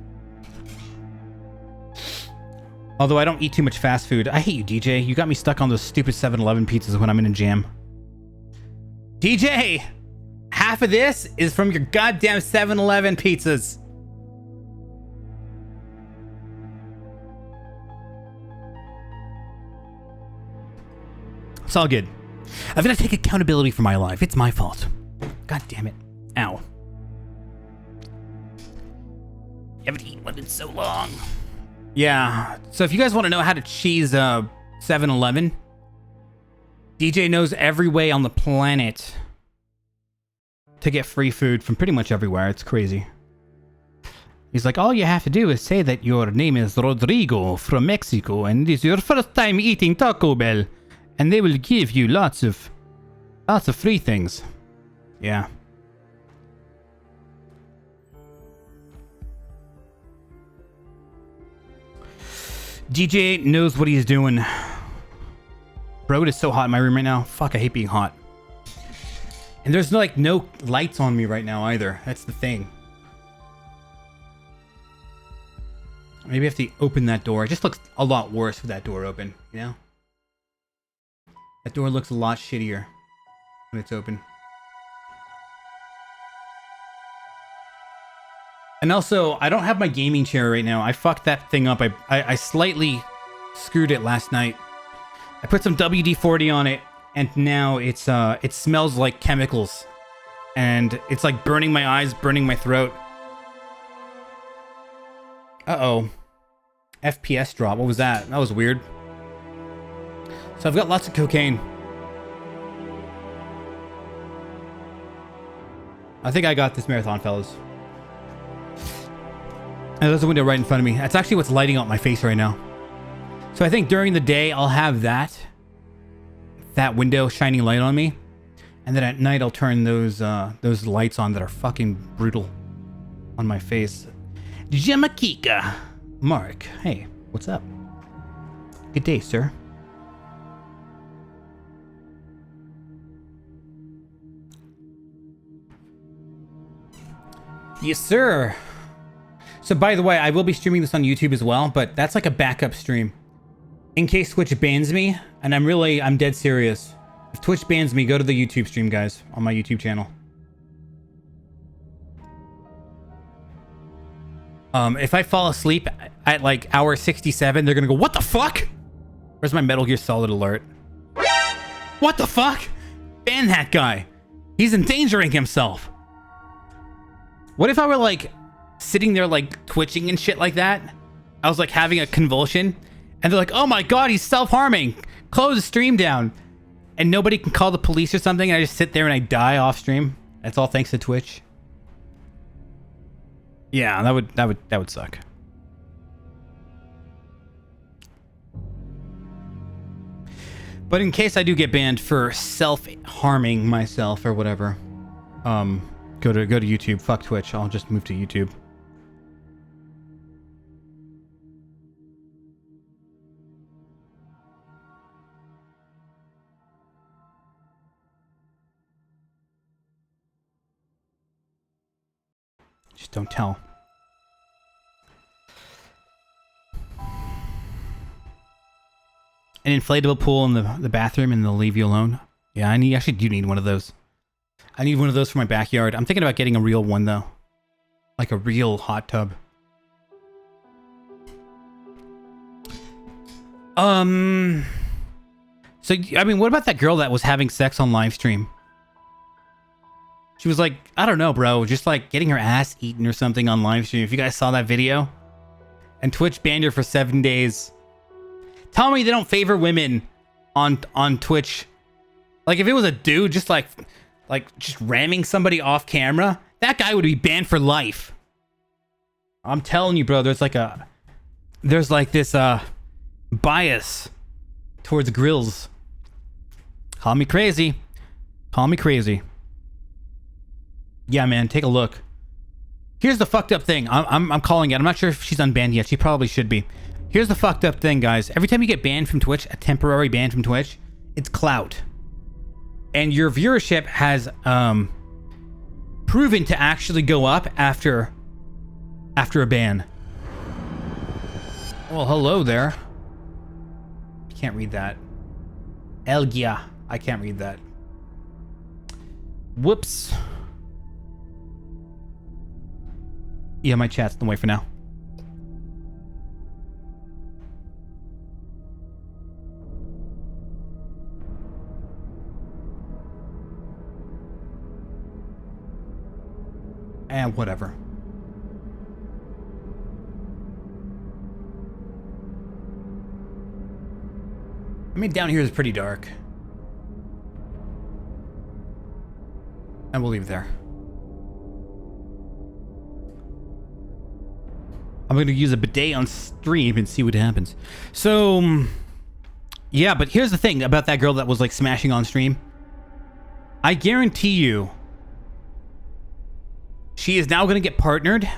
Although I don't eat too much fast food. I hate you, DJ. You got me stuck on those stupid 7-Eleven pizzas when I'm in a jam. DJ! Half of this is from your goddamn 7-Eleven pizzas. It's all good. I've got to take accountability for my life. It's my fault. God damn it. Ow. You haven't eaten one in so long. Yeah. So if you guys want to know how to cheese 7-Eleven, DJ knows every way on the planet to get free food from pretty much everywhere. It's crazy. He's like, all you have to do is say that your name is Rodrigo from Mexico and it is your first time eating Taco Bell, and they will give you lots of free things. Yeah. DJ knows what he's doing. Bro, it is so hot in my room right now. Fuck, I hate being hot. And there's like no lights on me right now either. That's the thing. Maybe I have to open that door. It just looks a lot worse with that door open, you know? That door looks a lot shittier when it's open. And also, I don't have my gaming chair right now. I fucked that thing up. I slightly screwed it last night. I put some WD-40 on it, and now it smells like chemicals. And it's like burning my eyes, burning my throat. Uh-oh. FPS drop. What was that? That was weird. So I've got lots of cocaine. I think I got this marathon, fellas. And there's a window right in front of me. That's actually what's lighting up my face right now. So I think during the day, I'll have that window shining light on me. And then at night, I'll turn those lights on that are fucking brutal on my face. Jamakika. Mark, hey, what's up? Good day, sir. Yes, sir. So, by the way, I will be streaming this on YouTube as well, but that's like a backup stream. In case Twitch bans me, and I'm dead serious. If Twitch bans me, go to the YouTube stream, guys, on my YouTube channel. If I fall asleep at like hour 67, they're gonna go, what the fuck? Where's my Metal Gear Solid alert? What the fuck? Ban that guy. He's endangering himself. What if I were like sitting there like twitching and shit like that? I was like having a convulsion and they're like, oh my god, he's self-harming. Close the stream down. And nobody can call the police or something, and I just sit there and I die off stream. That's all thanks to Twitch. Yeah, that would suck. But in case I do get banned for self-harming myself or whatever, go to YouTube. Fuck Twitch. I'll just move to YouTube. Just don't tell. An inflatable pool in the bathroom and they'll leave you alone. Yeah, I actually do need one of those. I need one of those for my backyard. I'm thinking about getting a real one though. Like a real hot tub. So, I mean, what about that girl that was having sex on live stream? She was like, I don't know, bro, just like getting her ass eaten or something on live stream. If you guys saw that video. And Twitch banned her for 7 days. Tell me they don't favor women on Twitch. Like if it was a dude just like just ramming somebody off camera, that guy would be banned for life. I'm telling you, bro, there's like this bias towards grills. Call me crazy. Call me crazy. Yeah, man, take a look. Here's the fucked up thing. I'm calling it. I'm not sure if she's unbanned yet. She probably should be. Here's the fucked up thing, guys. Every time you get banned from Twitch, a temporary ban from Twitch, it's clout. And your viewership has proven to actually go up after a ban. Well, hello there. I can't read that. Elgia. I can't read that. Whoops. Yeah, my chat's in the way for now. Yeah, whatever. I mean, down here is pretty dark. And we'll leave it there. I'm going to use a bidet on stream and see what happens. So, yeah, but here's the thing about that girl that was like smashing on stream. I guarantee you, she is now going to get partnered.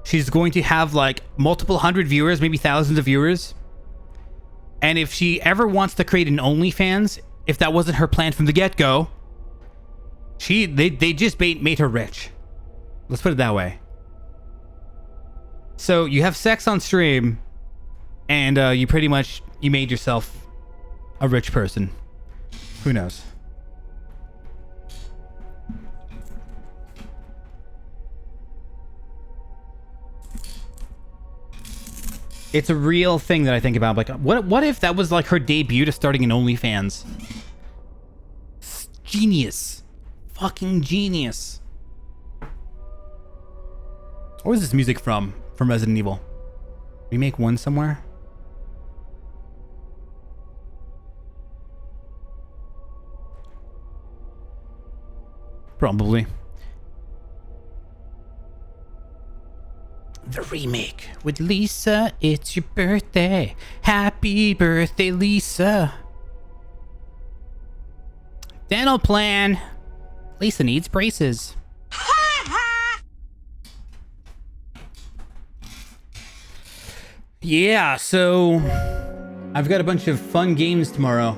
She's going to have like multiple hundred viewers, maybe thousands of viewers. And if she ever wants to create an OnlyFans, if that wasn't her plan from the get-go, they just made her rich. Let's put it that way. So you have sex on stream, and you pretty much made yourself a rich person. Who knows? It's a real thing that I think about. Like, what if that was like her debut to starting an OnlyFans? Genius. Fucking genius. Where is this music from? From Resident Evil. Remake 1 somewhere? Probably. The remake with Lisa. It's your birthday. Happy birthday, Lisa. Dental plan. Lisa needs braces. Yeah, so I've got a bunch of fun games tomorrow.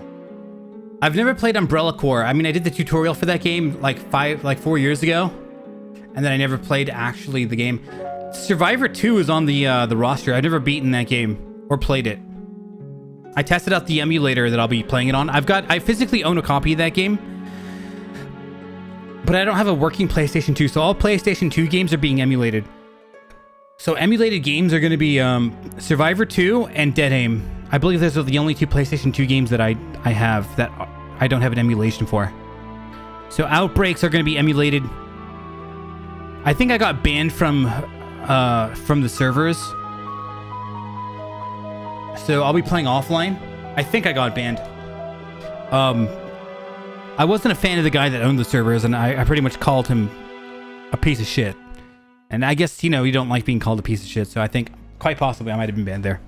I've never played Umbrella Corps. I mean, I did the tutorial for that game like 4 years ago, and then I never played actually the game. Survivor 2 is on the roster. I've never beaten that game or played it. I tested out the emulator that I'll be playing it on. I physically own a copy of that game, but I don't have a working PlayStation 2, so all PlayStation 2 games are being emulated. So emulated games are going to be Survivor 2 and Dead Aim. I believe those are the only two PlayStation 2 games that I have that I don't have an emulation for. So Outbreaks are going to be emulated. I think I got banned from the servers. So I'll be playing offline. I think I got banned. I wasn't a fan of the guy that owned the servers, and I pretty much called him a piece of shit. And I guess, you know, you don't like being called a piece of shit, so I think quite possibly I might have been banned there.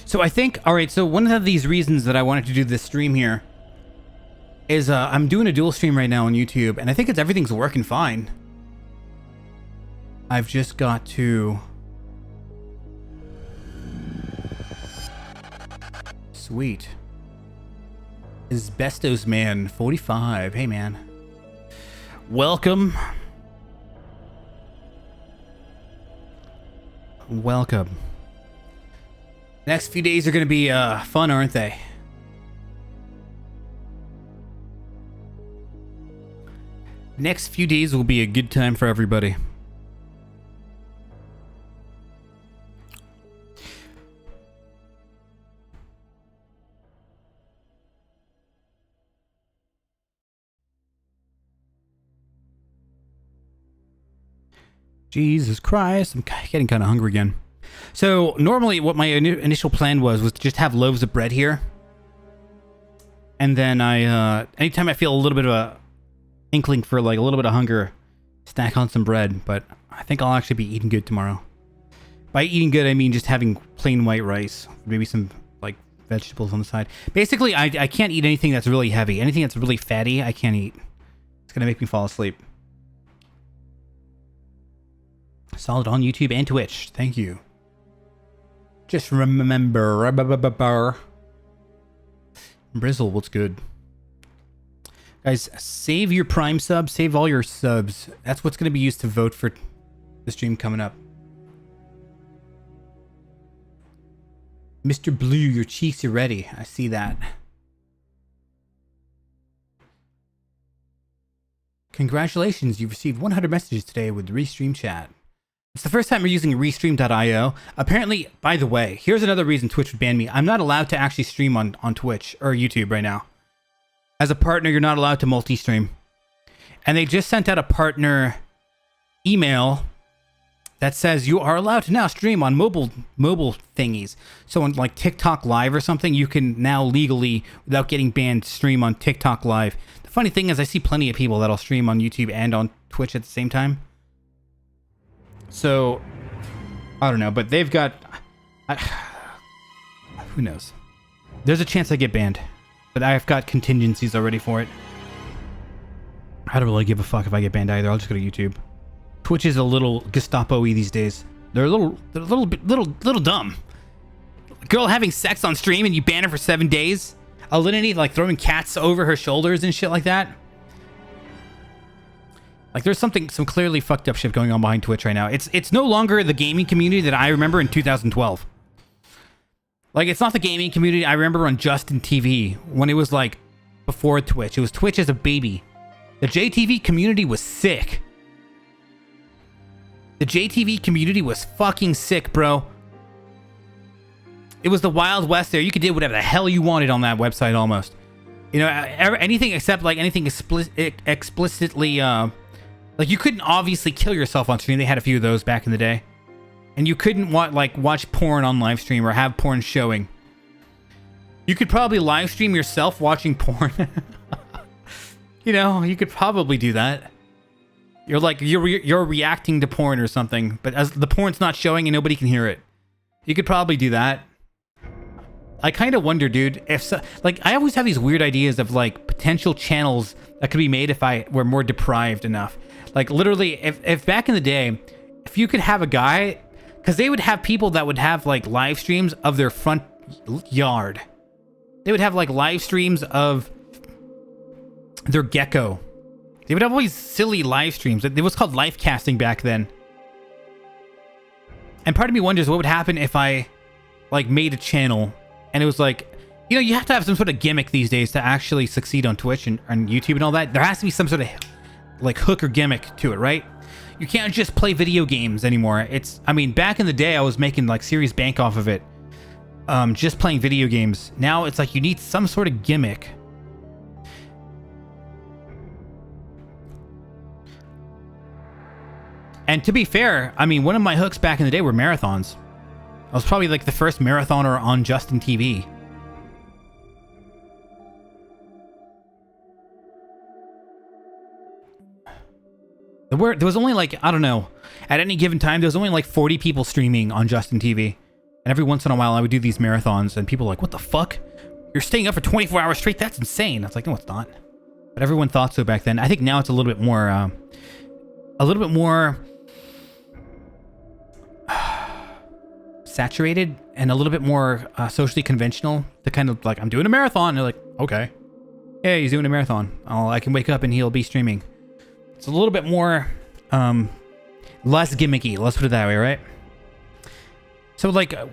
So I think, all right, so one of these reasons that I wanted to do this stream here is I'm doing a dual stream right now on YouTube, and I think everything's working fine. I've just got to... Sweet. Asbestos Man 45. Hey, man. Welcome. Welcome. Next few days are going to be fun, aren't they? Next few days will be a good time for everybody. Jesus Christ, I'm getting kind of hungry again. So normally what my initial plan was to just have loaves of bread here. And then anytime I feel a little bit of a inkling for like a little bit of hunger, snack on some bread. But I think I'll actually be eating good tomorrow. By eating good, I mean just having plain white rice, maybe some like vegetables on the side. Basically, I can't eat anything that's really heavy. Anything that's really fatty, I can't eat. It's going to make me fall asleep. Solid on YouTube and Twitch. Thank you. Just remember. Brizzle, what's good? Guys, save your Prime subs. Save all your subs. That's what's going to be used to vote for the stream coming up. Mr. Blue, your cheeks are ready. I see that. Congratulations, you've received 100 messages today with Restream Chat. It's the first time we're using Restream.io. Apparently, by the way, here's another reason Twitch would ban me. I'm not allowed to actually stream on Twitch or YouTube right now. As a partner, you're not allowed to multi-stream. And they just sent out a partner email that says you are allowed to now stream on mobile thingies. So on like TikTok Live or something, you can now legally, without getting banned, stream on TikTok Live. The funny thing is I see plenty of people that'll stream on YouTube and on Twitch at the same time. So, I don't know, but they've got... who knows? There's a chance I get banned, but I've got contingencies already for it. I don't really give a fuck if I get banned either. I'll just go to YouTube. Twitch is a little Gestapo-y these days. They're a little dumb. Girl having sex on stream and you ban her for 7 days. Alinity like throwing cats over her shoulders and shit like that. Like there's some clearly fucked up shit going on behind Twitch right now. It's no longer the gaming community that I remember in 2012. Like it's not the gaming community I remember on Justin TV when it was like before Twitch. It was Twitch as a baby. The JTV community was sick. The JTV community was fucking sick, bro. It was the Wild West there. You could do whatever the hell you wanted on that website almost. You know, anything except like anything explicitly... like you couldn't obviously kill yourself on stream. They had a few of those back in the day. And you couldn't watch porn on live stream or have porn showing. You could probably live stream yourself watching porn. You know, you could probably do that. You're like you're reacting to porn or something, but as the porn's not showing and nobody can hear it. You could probably do that. I kind of wonder, dude, if I always have these weird ideas of like potential channels that could be made if I were more deprived enough. Like literally, if back in the day, if you could have a guy, because they would have people that would have like live streams of their front yard. They would have like live streams of their gecko. They would have all these silly live streams. It was called live casting back then. And part of me wonders what would happen if I like made a channel and it was like, you know, you have to have some sort of gimmick these days to actually succeed on Twitch and YouTube and all that. There has to be some sort of like hook or gimmick to it, right? You can't just play video games anymore. I mean, back in the day, I was making like serious bank off of it. Just playing video games. Now it's like you need some sort of gimmick. And to be fair, I mean, one of my hooks back in the day were marathons. I was probably like the first marathoner on Justin TV. There was only like, I don't know, at any given time, there was only like 40 people streaming on Justin TV. And every once in a while, I would do these marathons and people were like, what the fuck? You're staying up for 24 hours straight? That's insane. I was like, no, it's not. But everyone thought so back then. I think now it's a little bit more saturated and a little bit more socially conventional. The kind of like, I'm doing a marathon. And they're like, okay. Yeah, he's doing a marathon. I can wake up and he'll be streaming. It's a little bit more less gimmicky. Let's put it that way, right? So like I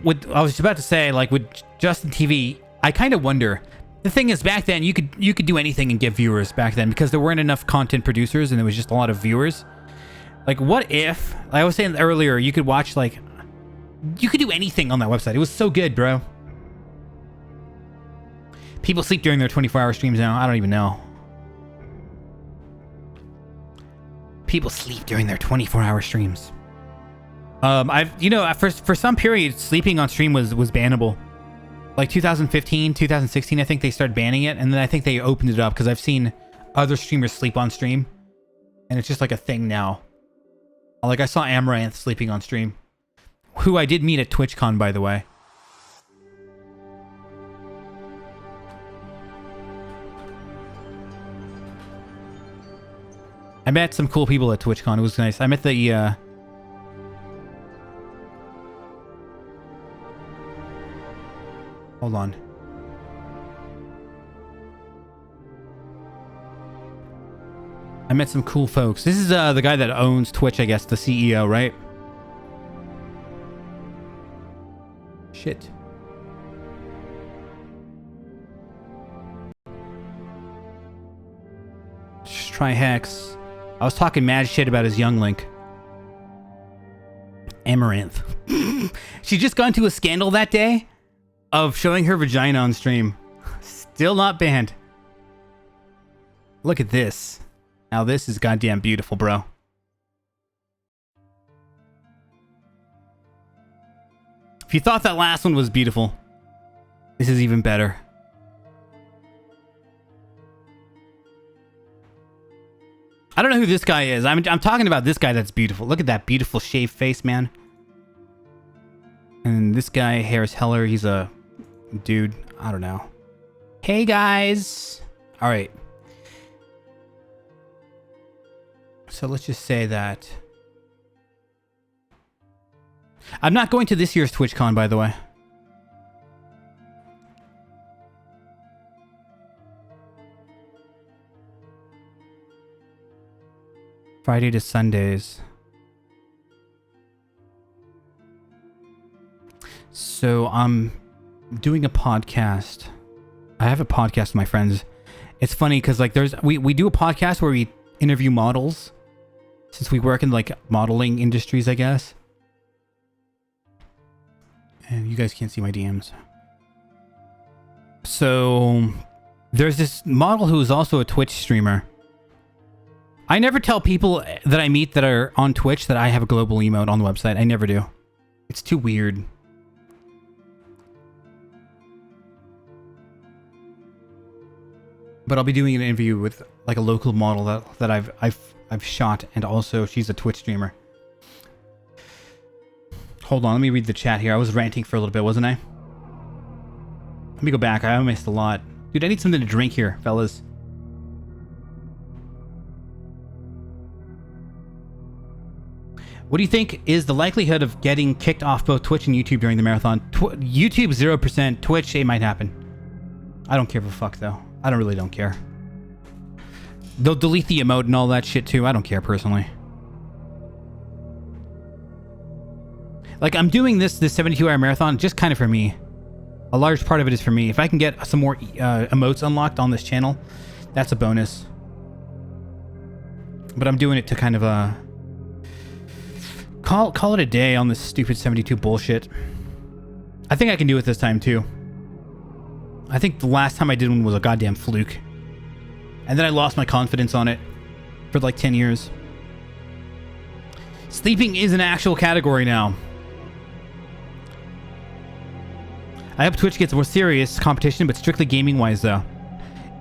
was about to say, like with Justin TV, I kind of wonder. The thing is, back then you could do anything and get viewers back then because there weren't enough content producers and there was just a lot of viewers. Like, what if, like I was saying earlier, you could watch like, you could do anything on that website. It was so good, bro. People sleep during their 24-hour streams now. I don't even know. People sleep during their 24-hour streams. For some period, sleeping on stream was bannable. Like 2015, 2016, I think they started banning it, and then I think they opened it up because I've seen other streamers sleep on stream, and it's just like a thing now. Like I saw Amaranth sleeping on stream, who I did meet at TwitchCon, by the way. I met some cool people at TwitchCon. It was nice. I met the hold on. I met some cool folks. This is the guy that owns Twitch, I guess, the CEO, right? Shit. Just try Hex. I was talking mad shit about his young Link. Amaranth. She just got into a scandal that day of showing her vagina on stream. Still not banned. Look at this. Now this is goddamn beautiful, bro. If you thought that last one was beautiful, this is even better. I don't know who this guy is. I'm talking about this guy that's beautiful. Look at that beautiful shaved face, man. And this guy, Harris Heller, he's a dude. I don't know. Hey, guys. All right. So let's just say that... I'm not going to this year's TwitchCon, by the way. Friday to Sundays. So I'm doing a podcast. I have a podcast with my friends. It's funny because like we do a podcast where we interview models, since we work in like modeling industries, I guess. And you guys can't see my DMs. So there's this model who's also a Twitch streamer. I never tell people that I meet that are on Twitch that I have a global emote on the website. I never do. It's too weird. But I'll be doing an interview with like a local model that I've shot, and also she's a Twitch streamer. Hold on, let me read the chat here. I was ranting for a little bit, wasn't I? Let me go back. I missed a lot. Dude, I need something to drink here, fellas. What do you think is the likelihood of getting kicked off both Twitch and YouTube during the marathon? YouTube 0%. Twitch, it might happen. I don't care for fuck though. I really don't care. They'll delete the emote and all that shit too. I don't care personally. Like I'm doing this 72-hour marathon just kind of for me. A large part of it is for me. If I can get some more emotes unlocked on this channel, that's a bonus. But I'm doing it to kind of call it a day on this stupid 72 bullshit. I think I can do it this time too. I think the last time I did one was a goddamn fluke. And then I lost my confidence on it for like 10 years. Sleeping is an actual category now. I hope Twitch gets more serious competition, but strictly gaming-wise though.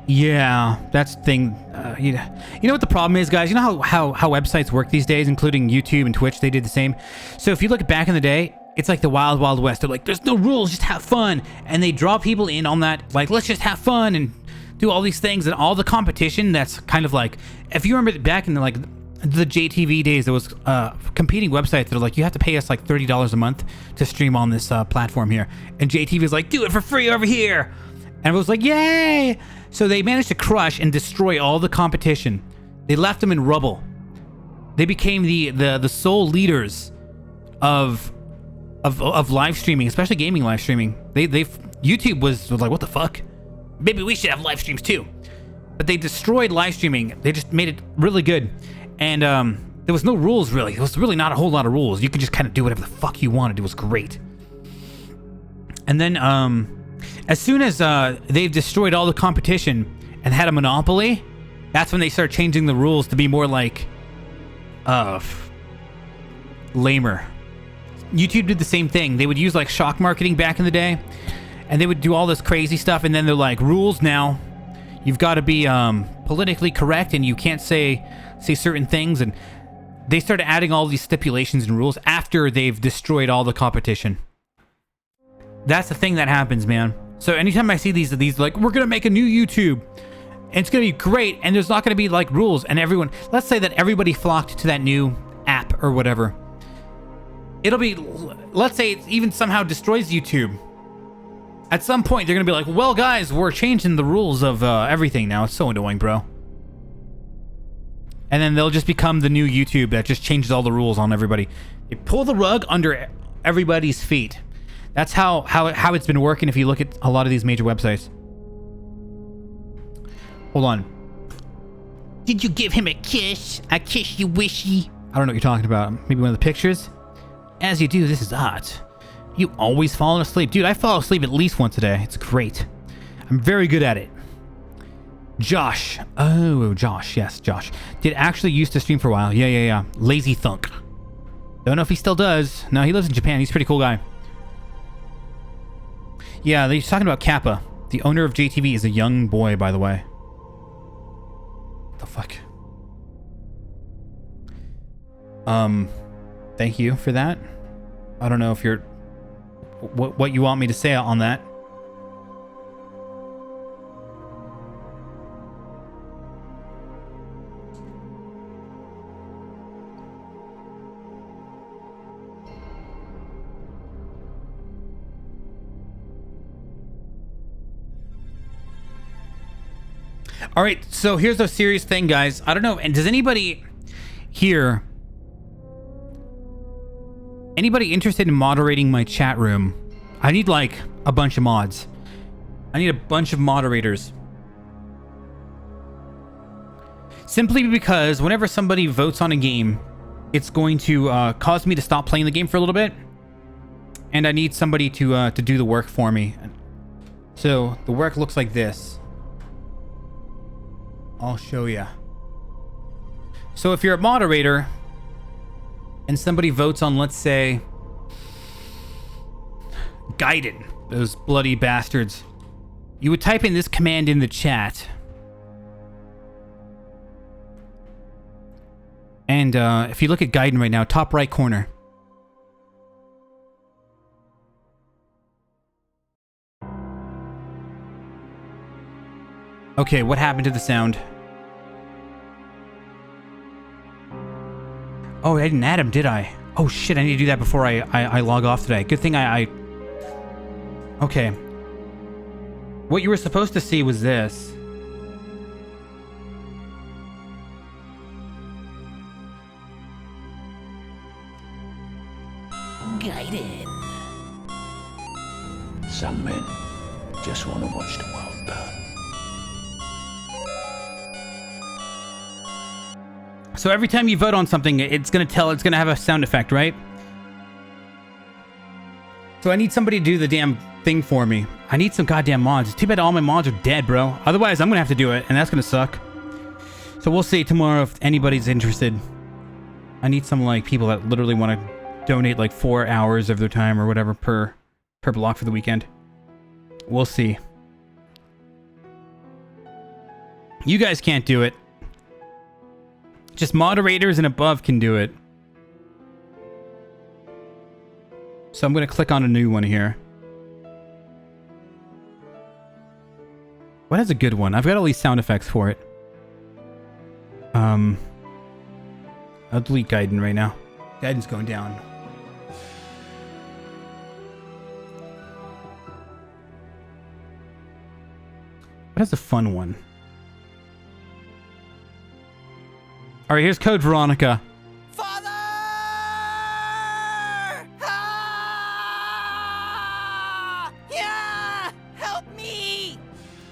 Yeah, that's the thing. You know what the problem is, guys? You know how websites work these days, including YouTube and Twitch? They did the same. So if you look back in the day, it's like the wild, wild west. They're like, there's no rules, just have fun. And they draw people in on that, like, let's just have fun and do all these things. And all the competition that's kind of like, if you remember back in the JTV days, there was competing websites that are like, you have to pay us like $30 a month to stream on this platform here. And JTV is like, do it for free over here. And it was like, yay! So they managed to crush and destroy all the competition. They left them in rubble. They became the sole leaders of live streaming, especially gaming live streaming. YouTube was like, what the fuck? Maybe we should have live streams too. But they destroyed live streaming. They just made it really good. And there was no rules really. There was really not a whole lot of rules. You could just kind of do whatever the fuck you wanted. It was great. And then as soon as they've destroyed all the competition and had a monopoly, that's when they start changing the rules to be more like lamer. YouTube did the same thing. They would use like shock marketing back in the day, and they would do all this crazy stuff, and then they're like, rules now. You've got to be politically correct, and you can't say certain things. And they started adding all these stipulations and rules after they've destroyed all the competition. That's the thing that happens, man. So anytime I see these like, we're gonna make a new YouTube, and it's gonna be great, and there's not gonna be like rules, and everyone, let's say that everybody flocked to that new app or whatever. It'll be, let's say it even somehow destroys YouTube. At some point, they're gonna be like, well, guys, we're changing the rules of everything now. It's so annoying, bro. And then they'll just become the new YouTube that just changes all the rules on everybody. They pull the rug under everybody's feet. That's how it's been working if you look at a lot of these major websites. Hold on. Did you give him a kiss? A kiss you wishy? I don't know what you're talking about. Maybe one of the pictures? As you do, this is art. You always fall asleep. Dude, I fall asleep at least once a day. It's great. I'm very good at it. Josh. Oh, Josh. Yes, Josh. Did actually used to stream for a while. Yeah. Lazy Thunk. Don't know if he still does. No, he lives in Japan. He's a pretty cool guy. Yeah, he's talking about Kappa. The owner of JTV is a young boy, by the way. What the fuck? Thank you for that. I don't know if you're... What you want me to say on that. All right, so here's a serious thing, guys. I don't know, and does anybody here, anybody interested in moderating my chat room? I need like a bunch of mods. I need a bunch of moderators. Simply because whenever somebody votes on a game, it's going to cause me to stop playing the game for a little bit, and I need somebody to do the work for me. So the work looks like this. I'll show you. So if you're a moderator and somebody votes on, let's say, Gaiden, those bloody bastards, you would type in this command in the chat. And if you look at Gaiden right now, top right corner. Okay, what happened to the sound? Oh, I didn't add him, did I? Oh shit, I need to do that before I log off today. Good thing I... Okay. What you were supposed to see was this. Gaiden. Some men just want to watch the world burn. So every time you vote on something, it's gonna have a sound effect, right? So I need somebody to do the damn thing for me. I need some goddamn mods. It's too bad all my mods are dead, bro. Otherwise, I'm gonna have to do it, and that's gonna suck. So we'll see tomorrow if anybody's interested. I need some like people that literally want to donate like 4 hours of their time or whatever per block for the weekend. We'll see. You guys can't do it. Just moderators and above can do it. So I'm going to click on a new one here. What has a good one? I've got all these sound effects for it. I'll delete Gaiden right now. Gaiden's going down. What has a fun one? All right, here's Code Veronica. Father! Ah! Yeah! Help me!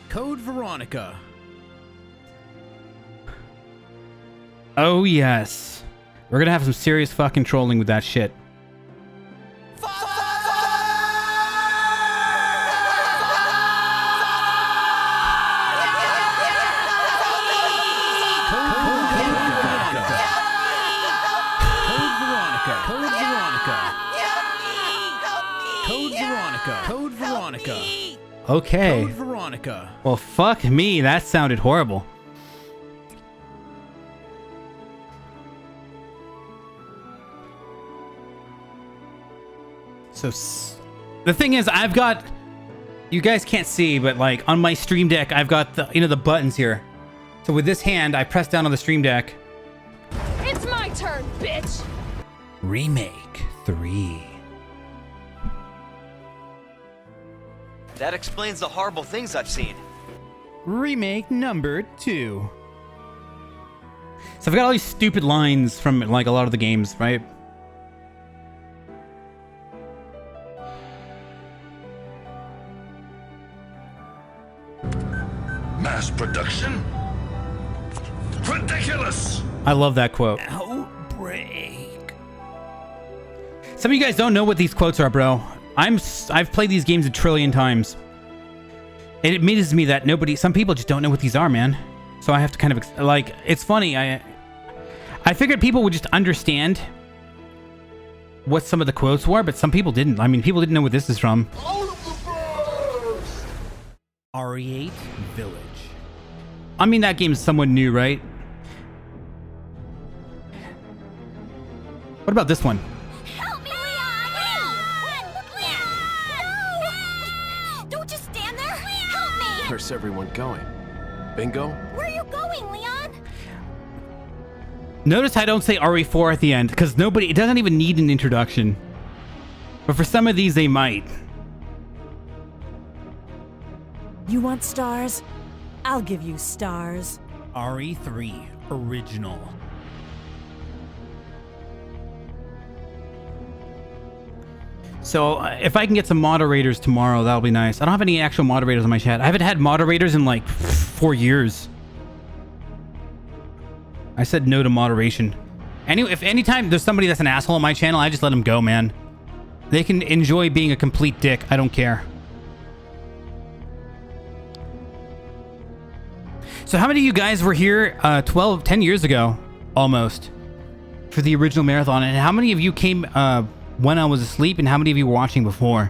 Code Veronica. Oh, yes. We're gonna have some serious fucking trolling with that shit. Code Veronica. Okay. Code Veronica. Well, fuck me. That sounded horrible. So, the thing is, I've got... You guys can't see, but like on my Stream Deck, I've got the, the buttons here. So with this hand, I press down on the Stream Deck. It's my turn, bitch. Remake 3. That explains the horrible things I've seen. Remake number 2. So I've got all these stupid lines from like a lot of the games, right? Mass production? Ridiculous! I love that quote. Outbreak. Some of you guys don't know what these quotes are, bro. I've played these games a trillion times. It amazes me that some people just don't know what these are, man. So I have to kind of, like, it's funny. I figured people would just understand what some of the quotes were, but some people didn't. I mean, people didn't know what this is from. RE8 Village. I mean, that game's somewhat new, right? What about this one? Help me, Leon! No! Don't just stand there! Help me! Where's everyone going? Bingo? Where are you going, Leon? Notice I don't say RE4 at the end, because it doesn't even need an introduction. But for some of these, they might. You want stars? I'll give you stars. RE3 Original. So if I can get some moderators tomorrow, that'll be nice. I don't have any actual moderators on my chat. I haven't had moderators in like 4 years. I said no to moderation. If anytime there's somebody that's an asshole on my channel, I just let them go, man. They can enjoy being a complete dick. I don't care. So how many of you guys were here 10 years ago, almost, for the original marathon? And how many of you came when I was asleep, and how many of you were watching before?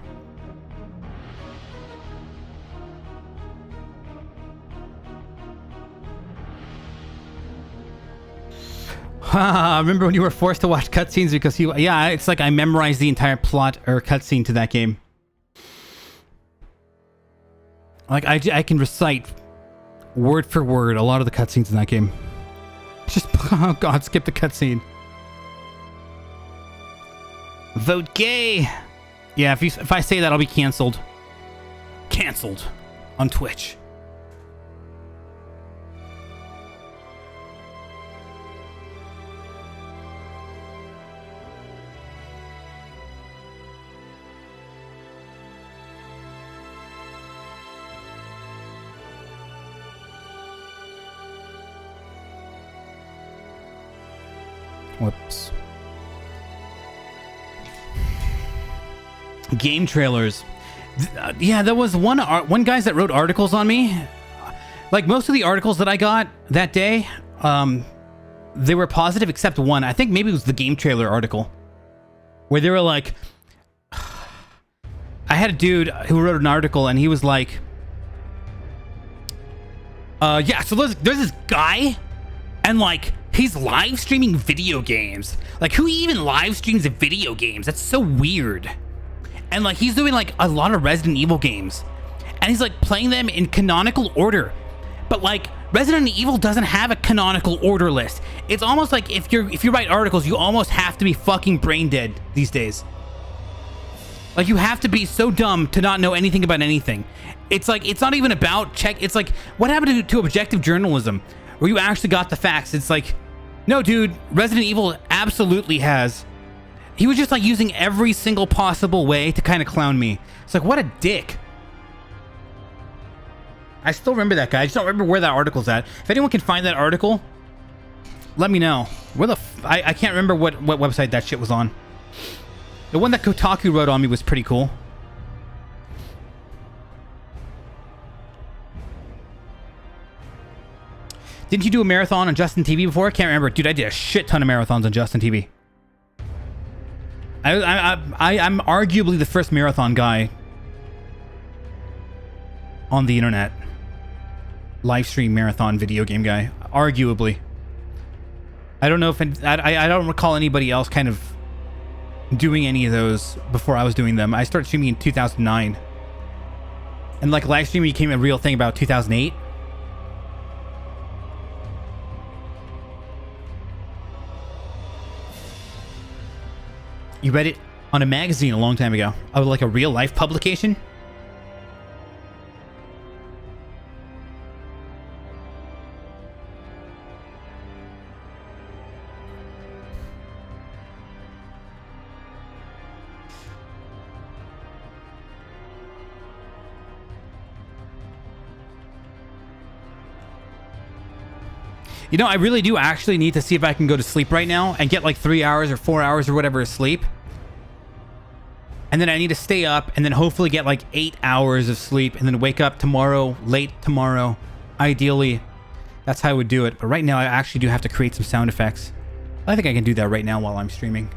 Remember when you were forced to watch cutscenes because yeah, it's like I memorized the entire plot or cutscene to that game. Like I can recite word for word a lot of the cutscenes in that game. Just, oh god, skip the cutscene. Vote gay. Yeah, if I say that, I'll be canceled. Canceled on Twitch. Whoops. Game trailers. Yeah, there was one guys that wrote articles on me. Like most of the articles that I got that day, they were positive except one. I think maybe it was the game trailer article where they were like, I had a dude who wrote an article and he was like, yeah, so there's this guy and like he's live streaming video games. Like, who even live streams video games? That's so weird. And like he's doing like a lot of Resident Evil games and he's like playing them in canonical order, but like Resident Evil doesn't have a canonical order list. It's almost like if you write articles, you almost have to be fucking brain dead these days. Like you have to be so dumb to not know anything about anything. It's like, it's not even about it's like, what happened to objective journalism where you actually got the facts? It's like, no dude, Resident Evil absolutely has. He was just like using every single possible way to kind of clown me. It's like, what a dick. I still remember that guy. I just don't remember where that article's at. If anyone can find that article, let me know. Where the I can't remember what website that shit was on. The one that Kotaku wrote on me was pretty cool. Didn't you do a marathon on Justin TV before? I can't remember. Dude, I did a shit ton of marathons on Justin TV. I'm arguably the first marathon guy on the internet. Live stream marathon video game guy. Arguably. I don't know if I don't recall anybody else kind of doing any of those before I was doing them. I started streaming in 2009. And like live streaming became a real thing about 2008. You read it on a magazine a long time ago. Oh, like a real life publication? You know, I really do actually need to see if I can go to sleep right now and get like 3 hours or 4 hours or whatever of sleep. And then I need to stay up and then hopefully get like 8 hours of sleep and then wake up tomorrow, late tomorrow. Ideally, that's how I would do it. But right now, I actually do have to create some sound effects. I think I can do that right now while I'm streaming.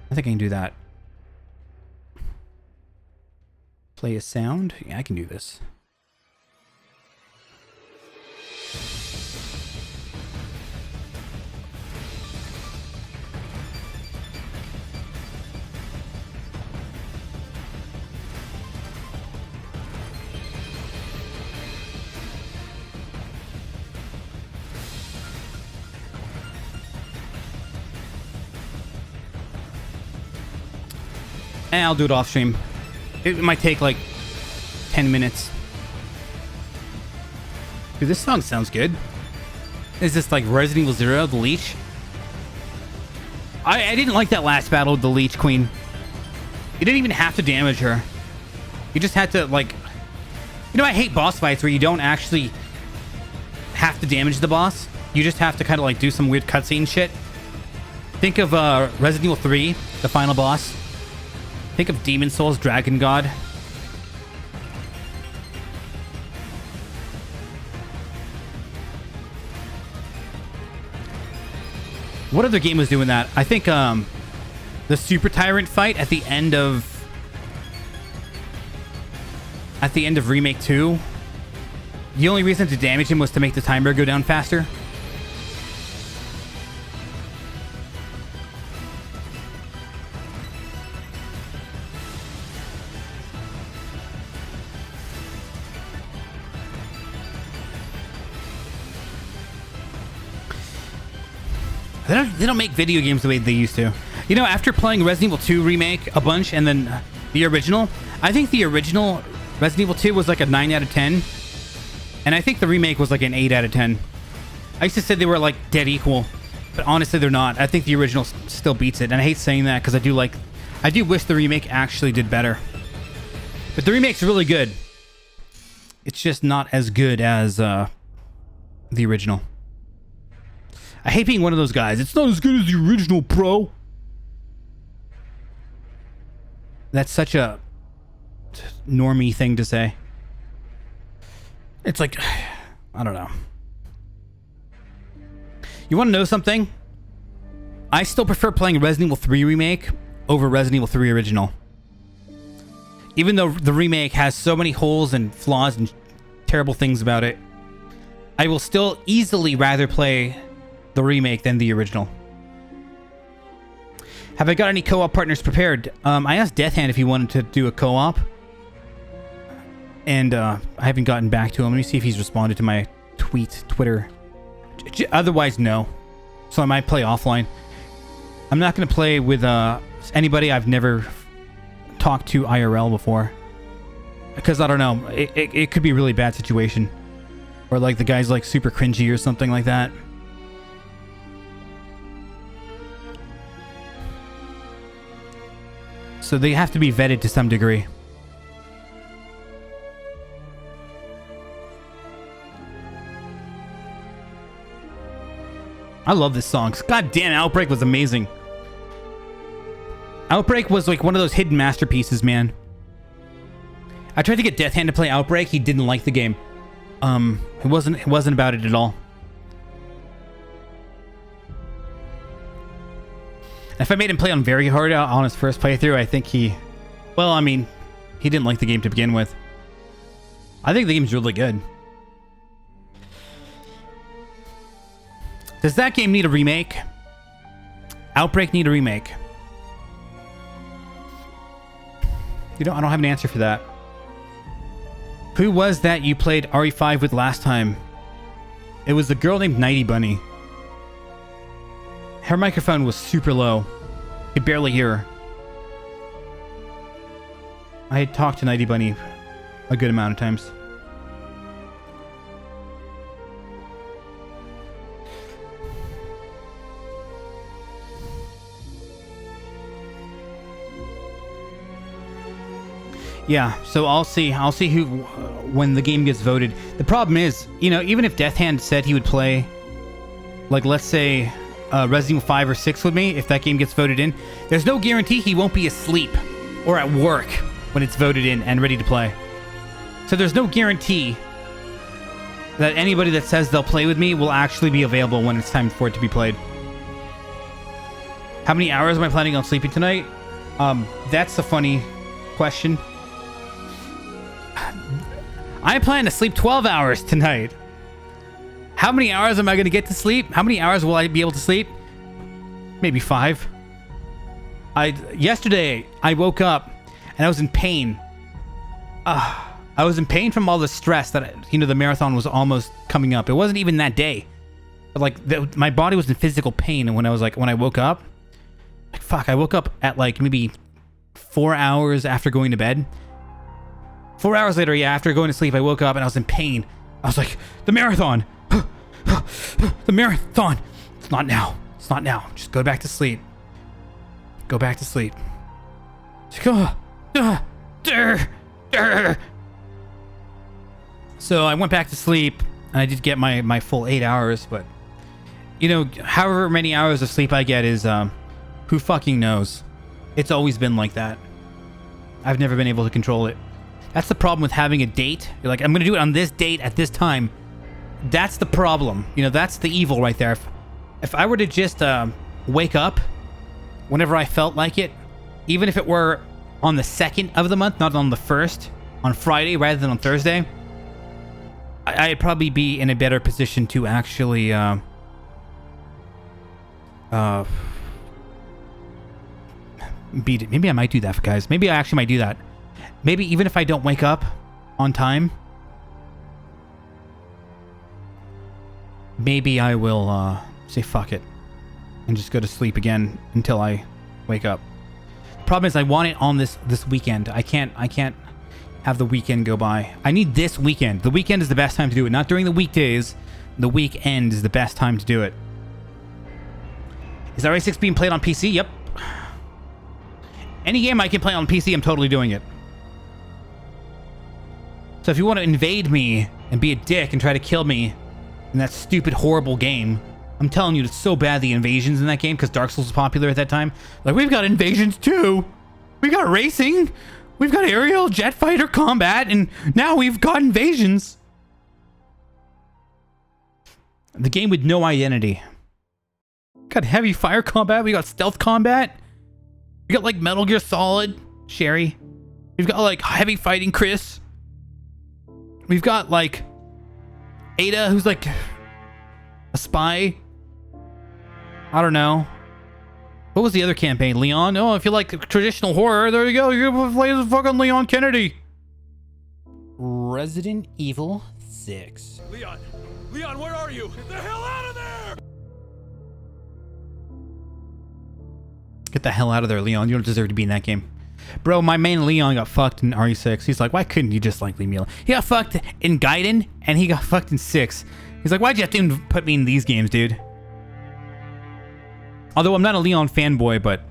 I think I can do that. Play a sound. Yeah, I can do this. And I'll do it off stream. It might take like 10 minutes. Dude, this song sounds good. Is this like Resident Evil 0, the Leech? I didn't like that last battle with the Leech Queen. You didn't even have to damage her. You just had to like... You know, I hate boss fights where you don't actually have to damage the boss. You just have to kind of like do some weird cutscene shit. Think of Resident Evil 3, the final boss. Think of Demon Souls, Dragon God. What other game was doing that? I think the Super Tyrant fight at the end of Remake 2. The only reason to damage him was to make the timer go down faster. They don't make video games the way they used to. You know, after playing Resident Evil 2 Remake a bunch and then the original, I think the original Resident Evil 2 was like a 9 out of 10. And I think the remake was like an 8 out of 10. I used to say they were like dead equal, but honestly they're not. I think the original still beats it. And I hate saying that because I do wish the remake actually did better. But the remake's really good. It's just not as good as the original. I hate being one of those guys. It's not as good as the original, bro. That's such a normie thing to say. It's like, I don't know. You want to know something? I still prefer playing Resident Evil 3 Remake over Resident Evil 3 Original. Even though the remake has so many holes and flaws and terrible things about it, I will still easily rather play the remake than the original. Have I got any co-op partners prepared? I asked Deathhand if he wanted to do a co-op. And I haven't gotten back to him. Let me see if he's responded to my Twitter. Otherwise, no. So I might play offline. I'm not going to play with anybody I've never talked to IRL before. Because, I don't know, it could be a really bad situation. Or like the guy's like super cringy or something like that. So they have to be vetted to some degree. I love this song. God damn, Outbreak was amazing. Outbreak was like one of those hidden masterpieces, man. I tried to get Deathhand to play Outbreak. He didn't like the game. It wasn't about it at all. If I made him play on very hard on his first playthrough, I think he didn't like the game to begin with. I think the game's really good. Does that game need a remake? Outbreak need a remake? I don't have an answer for that. Who was that you played RE5 with last time? It was a girl named Nighty Bunny. Her microphone was super low. You could barely hear her. I had talked to Nighty Bunny a good amount of times. Yeah, so I'll see who when the game gets voted. The problem is, you know, even if Deathhand said he would play, like, let's say Resident Evil 5 or 6 with me if that game gets voted in. There's no guarantee he won't be asleep or at work when it's voted in and ready to play. So there's no guarantee that anybody that says they'll play with me will actually be available when it's time for it to be played. How many hours am I planning on sleeping tonight? That's a funny question. I plan to sleep 12 hours tonight. How many hours am I going to get to sleep? How many hours will I be able to sleep? Maybe 5. Yesterday, I woke up and I was in pain. I was in pain from all the stress that, the marathon was almost coming up. It wasn't even that day. But like, my body was in physical pain. And when I woke up, fuck, I woke up at like maybe 4 hours after going to bed. 4 hours later, after going to sleep, I woke up and I was in pain. I was like, the marathon. The marathon. It's not now. It's not now. Just go back to sleep. Go back to sleep. So I went back to sleep and I did get my full 8 hours, but however many hours of sleep I get is who fucking knows. It's always been like that. I've never been able to control it. That's the problem with having a date. You're like, I'm gonna do it on this date at this time. That's the problem. That's the evil right there. If I were to just wake up whenever I felt like it, even if it were on the 2nd of the month, not on the 1st, on Friday rather than on Thursday, I'd probably be in a better position to actually beat it. Maybe I might do that, guys. Maybe I actually might do that. Maybe even if I don't wake up on time, maybe I will say fuck it and just go to sleep again until I wake up. Problem is, I want it on this weekend. I can't have the weekend go by. I need this weekend. The weekend is the best time to do it. Not during the weekdays. The weekend is the best time to do it. Is RA6 being played on PC? Yep. Any game I can play on PC, I'm totally doing it. So if you want to invade me and be a dick and try to kill me in that stupid, horrible game, I'm telling you, it's so bad, the invasions in that game, because Dark Souls was popular at that time. Like, we've got invasions too. We got racing. We've got aerial jet fighter combat, and now we've got invasions. The game with no identity. Got heavy fire combat. We got stealth combat. We got like Metal Gear Solid, Sherry. We've got like heavy fighting Chris. We've got like Ada, who's like a spy. I don't know. What was the other campaign? Leon? Oh, if you like traditional horror, there you go. You're gonna play as fucking Leon Kennedy. Resident Evil 6. Leon! Leon, where are you? Get the hell out of there! Get the hell out of there, Leon. You don't deserve to be in that game. Bro, my main Leon got fucked in RE6. He's like, why couldn't you just like leave me alone? He got fucked in Gaiden, and he got fucked in 6. He's like, why'd you have to put me in these games, dude? Although I'm not a Leon fanboy, but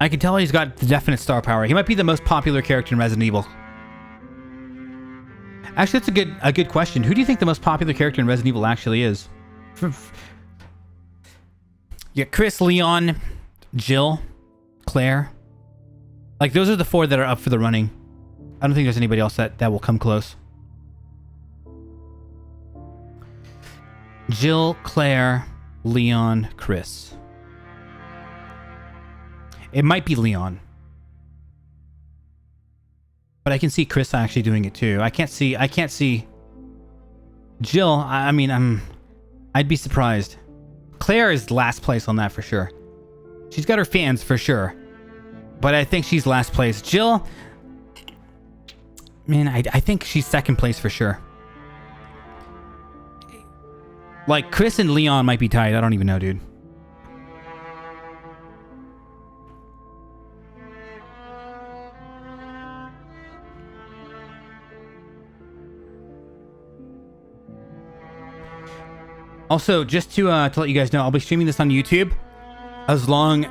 I can tell he's got the definite star power. He might be the most popular character in Resident Evil. Actually, that's a good question. Who do you think the most popular character in Resident Evil actually is? Yeah, Chris, Leon, Jill, Claire. Like, those are the 4 that are up for the running. I don't think there's anybody else that will come close. Jill, Claire, Leon, Chris. It might be Leon. But I can see Chris actually doing it too. I can't see Jill. I mean, I'd be surprised. Claire is last place on that for sure. She's got her fans for sure. But I think she's last place. Jill, man, I think she's second place for sure. Like, Chris and Leon might be tied. I don't even know, dude. Also, just to let you guys know, I'll be streaming this on YouTube. As long,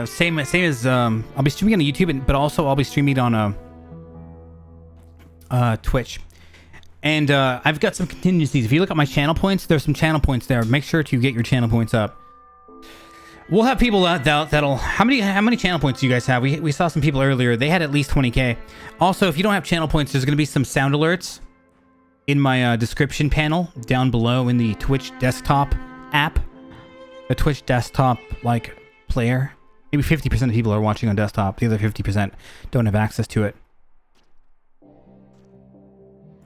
same as I'll be streaming on YouTube, but also I'll be streaming on Twitch. And I've got some contingencies. If you look at my channel points, there's some channel points there. Make sure to get your channel points up. We'll have people that'll. How many channel points do you guys have? We saw some people earlier. They had at least 20k. Also, if you don't have channel points, there's gonna be some sound alerts in my description panel down below in the Twitch desktop app, the Twitch desktop like player. Maybe 50% of people are watching on desktop. The other 50% don't have access to it.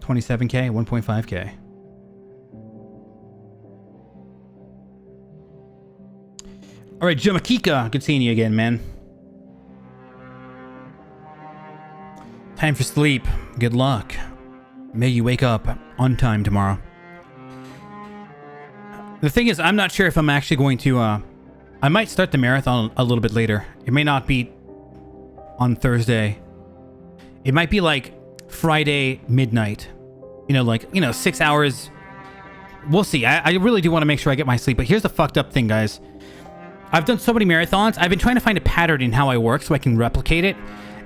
27k, 1.5k. All right, Jamakika, good seeing you again, man. Time for sleep. Good luck. May you wake up on time tomorrow. The thing is, I'm not sure if I'm actually going to, I might start the marathon a little bit later. It may not be on Thursday. It might be like Friday midnight. You know, like, 6 hours. We'll see. I really do want to make sure I get my sleep. But here's the fucked up thing, guys. I've done so many marathons. I've been trying to find a pattern in how I work so I can replicate it.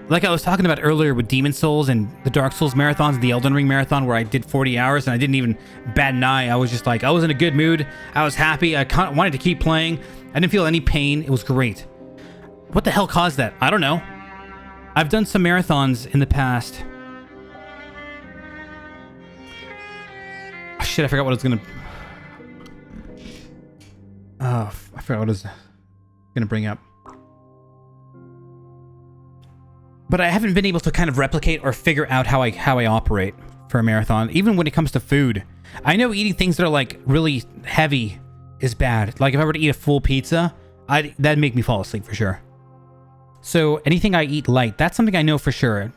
Like I was talking about earlier with Demon Souls and the Dark Souls marathons, the Elden Ring marathon where I did 40 hours and I didn't even bat an eye. I was just like, I was in a good mood. I was happy. I wanted to keep playing. I didn't feel any pain. It was great. What the hell caused that? I don't know. I've done some marathons in the past. Oh, shit, I forgot what I was gonna... Oh, I forgot what I was gonna bring up. But I haven't been able to kind of replicate or figure out how I operate for a marathon, even when it comes to food. I know eating things that are like really heavy is bad. Like if I were to eat a full pizza, that'd make me fall asleep for sure. So anything I eat light, that's something I know for sure.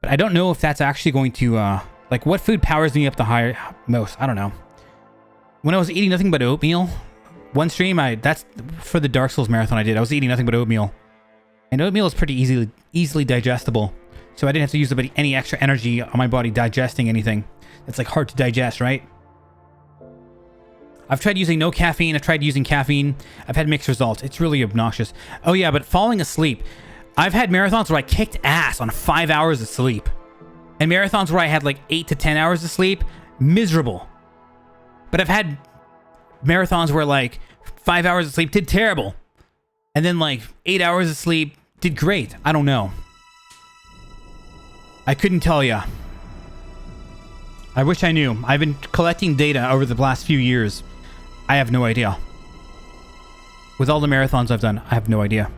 But I don't know if that's actually going to, like what food powers me up the most. I don't know. When I was eating nothing but oatmeal, one stream, that's for the Dark Souls marathon I did. I was eating nothing but oatmeal. And oatmeal is pretty easily digestible. So I didn't have to use any extra energy on my body digesting anything. That's like hard to digest, right? I've tried using no caffeine. I've tried using caffeine. I've had mixed results. It's really obnoxious. Oh yeah, but falling asleep. I've had marathons where I kicked ass on 5 hours of sleep. And marathons where I had like 8 to 10 hours of sleep. Miserable. But I've had marathons where like 5 hours of sleep did terrible. And then like 8 hours of sleep did great. I don't know. I couldn't tell ya. I wish I knew. I've been collecting data over the last few years. I have no idea. With all the marathons I've done, I have no idea.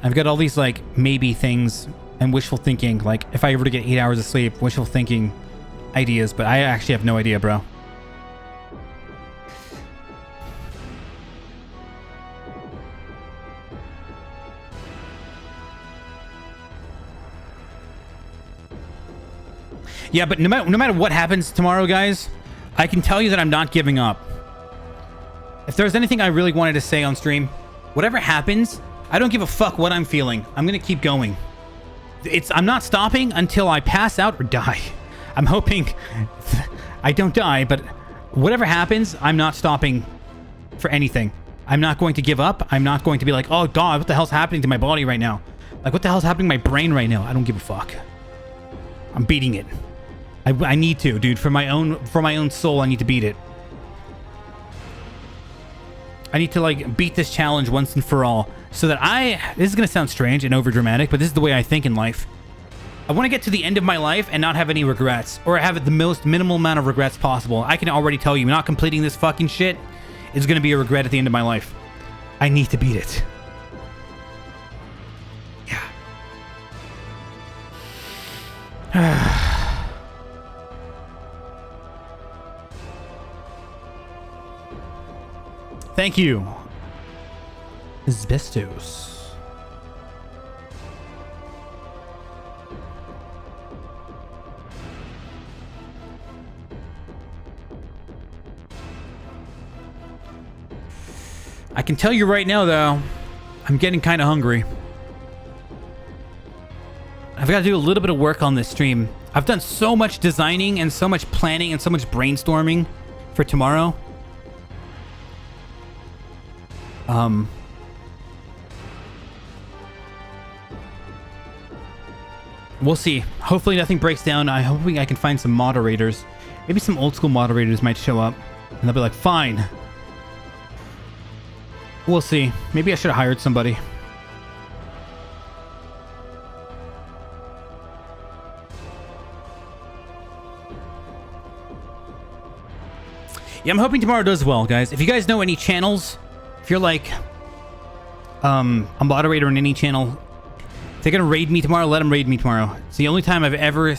I've got all these like maybe things and wishful thinking. Like if I were to get 8 hours of sleep, wishful thinking ideas. But I actually have no idea, bro. Yeah, but no matter what happens tomorrow, guys, I can tell you that I'm not giving up. If there's anything I really wanted to say on stream, whatever happens, I don't give a fuck what I'm feeling. I'm gonna keep going. I'm not stopping until I pass out or die. I'm hoping I don't die, but whatever happens, I'm not stopping for anything. I'm not going to give up. I'm not going to be like, oh God, what the hell's happening to my body right now? Like, what the hell's happening to my brain right now? I don't give a fuck. I'm beating it. I need to, dude. For my own soul, I need to beat it. I need to like beat this challenge once and for all, so that this is gonna sound strange and overdramatic, but this is the way I think in life. I want to get to the end of my life and not have any regrets, or have the most minimal amount of regrets possible. I can already tell you, not completing this fucking shit is gonna be a regret at the end of my life. I need to beat it. Yeah. Thank you, Asbestos. I can tell you right now, though, I'm getting kind of hungry. I've got to do a little bit of work on this stream. I've done so much designing and so much planning and so much brainstorming for tomorrow. We'll see. Hopefully nothing breaks down. I'm hoping I can find some moderators. Maybe some old school moderators might show up and they'll be like, fine. We'll see. Maybe I should have hired somebody. Yeah, I'm hoping tomorrow does well, guys. If you guys know any channels, if you're like a moderator in any channel, if they're gonna raid me tomorrow, let them raid me tomorrow. It's the only time I've ever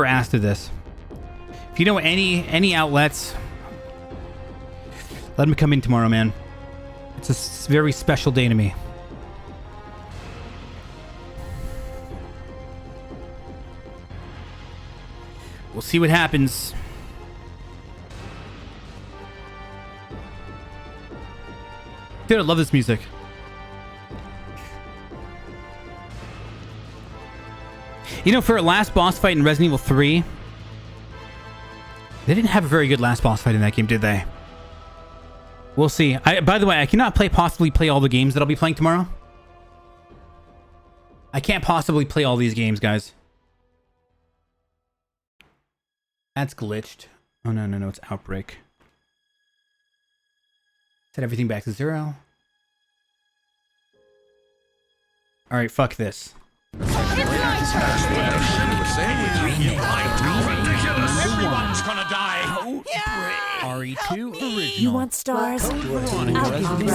asked of this. If you know any outlets, let them come in tomorrow, man. It's a very special day to me. We'll see what happens. Dude, I love this music. You know, for a last boss fight in Resident Evil 3, they didn't have a very good last boss fight in that game, did they? We'll see. By the way, I cannot possibly play all the games that I'll be playing tomorrow. I can't possibly play all these games, guys. That's glitched. Oh, no, it's Outbreak. Set everything back to 0. Alright, fuck this. Everyone's gonna die. RE2 original. You want stars? I'll give you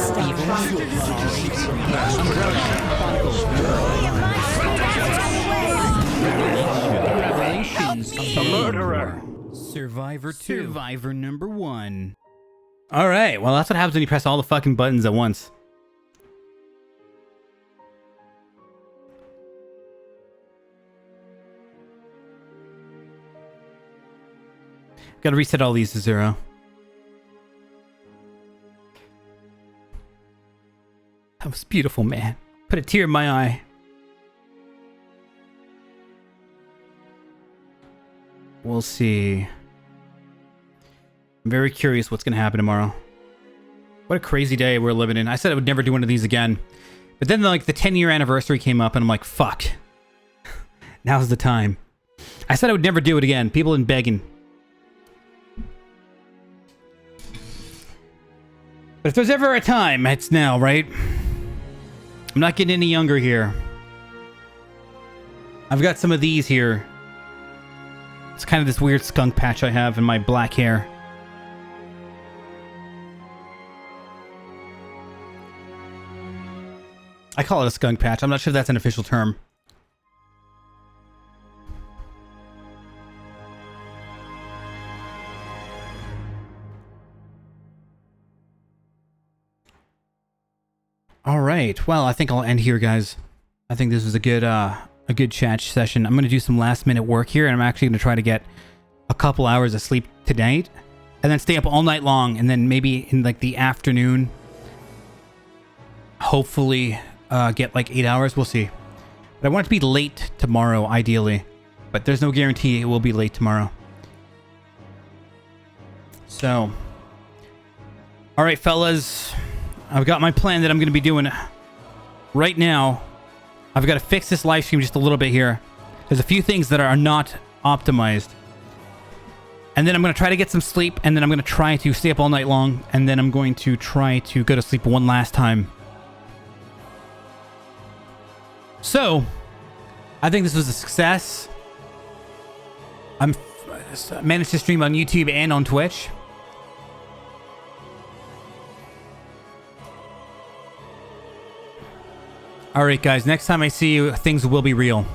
Revelations of the Murderer. Survivor 2. Survivor number 1. Alright, well that's what happens when you press all the fucking buttons at once. Gotta reset all these to 0. That was beautiful, man. Put a tear in my eye. We'll see. I'm very curious what's gonna happen tomorrow. What a crazy day we're living in. I said I would never do one of these again. But then like the 10-year anniversary came up and I'm like, fuck. Now's the time. I said I would never do it again. People have been begging. But if there's ever a time, it's now, right? I'm not getting any younger here. I've got some of these here. It's kind of this weird skunk patch I have in my black hair. I call it a skunk patch. I'm not sure if that's an official term. All right. Well, I think I'll end here, guys. I think this was a good chat session. I'm going to do some last minute work here, and I'm actually going to try to get a couple hours of sleep tonight, and then stay up all night long, and then maybe in like the afternoon, hopefully get like 8 hours. We'll see. But I want it to be late tomorrow, ideally, but there's no guarantee it will be late tomorrow. So, all right, fellas. I've got my plan that I'm going to be doing right now. I've got to fix this live stream just a little bit here. There's a few things that are not optimized. And then I'm going to try to get some sleep, and then I'm going to try to stay up all night long, and then I'm going to try to go to sleep one last time. So, I think this was a success. I managed to stream on YouTube and on Twitch. All right, guys, next time I see you, things will be real.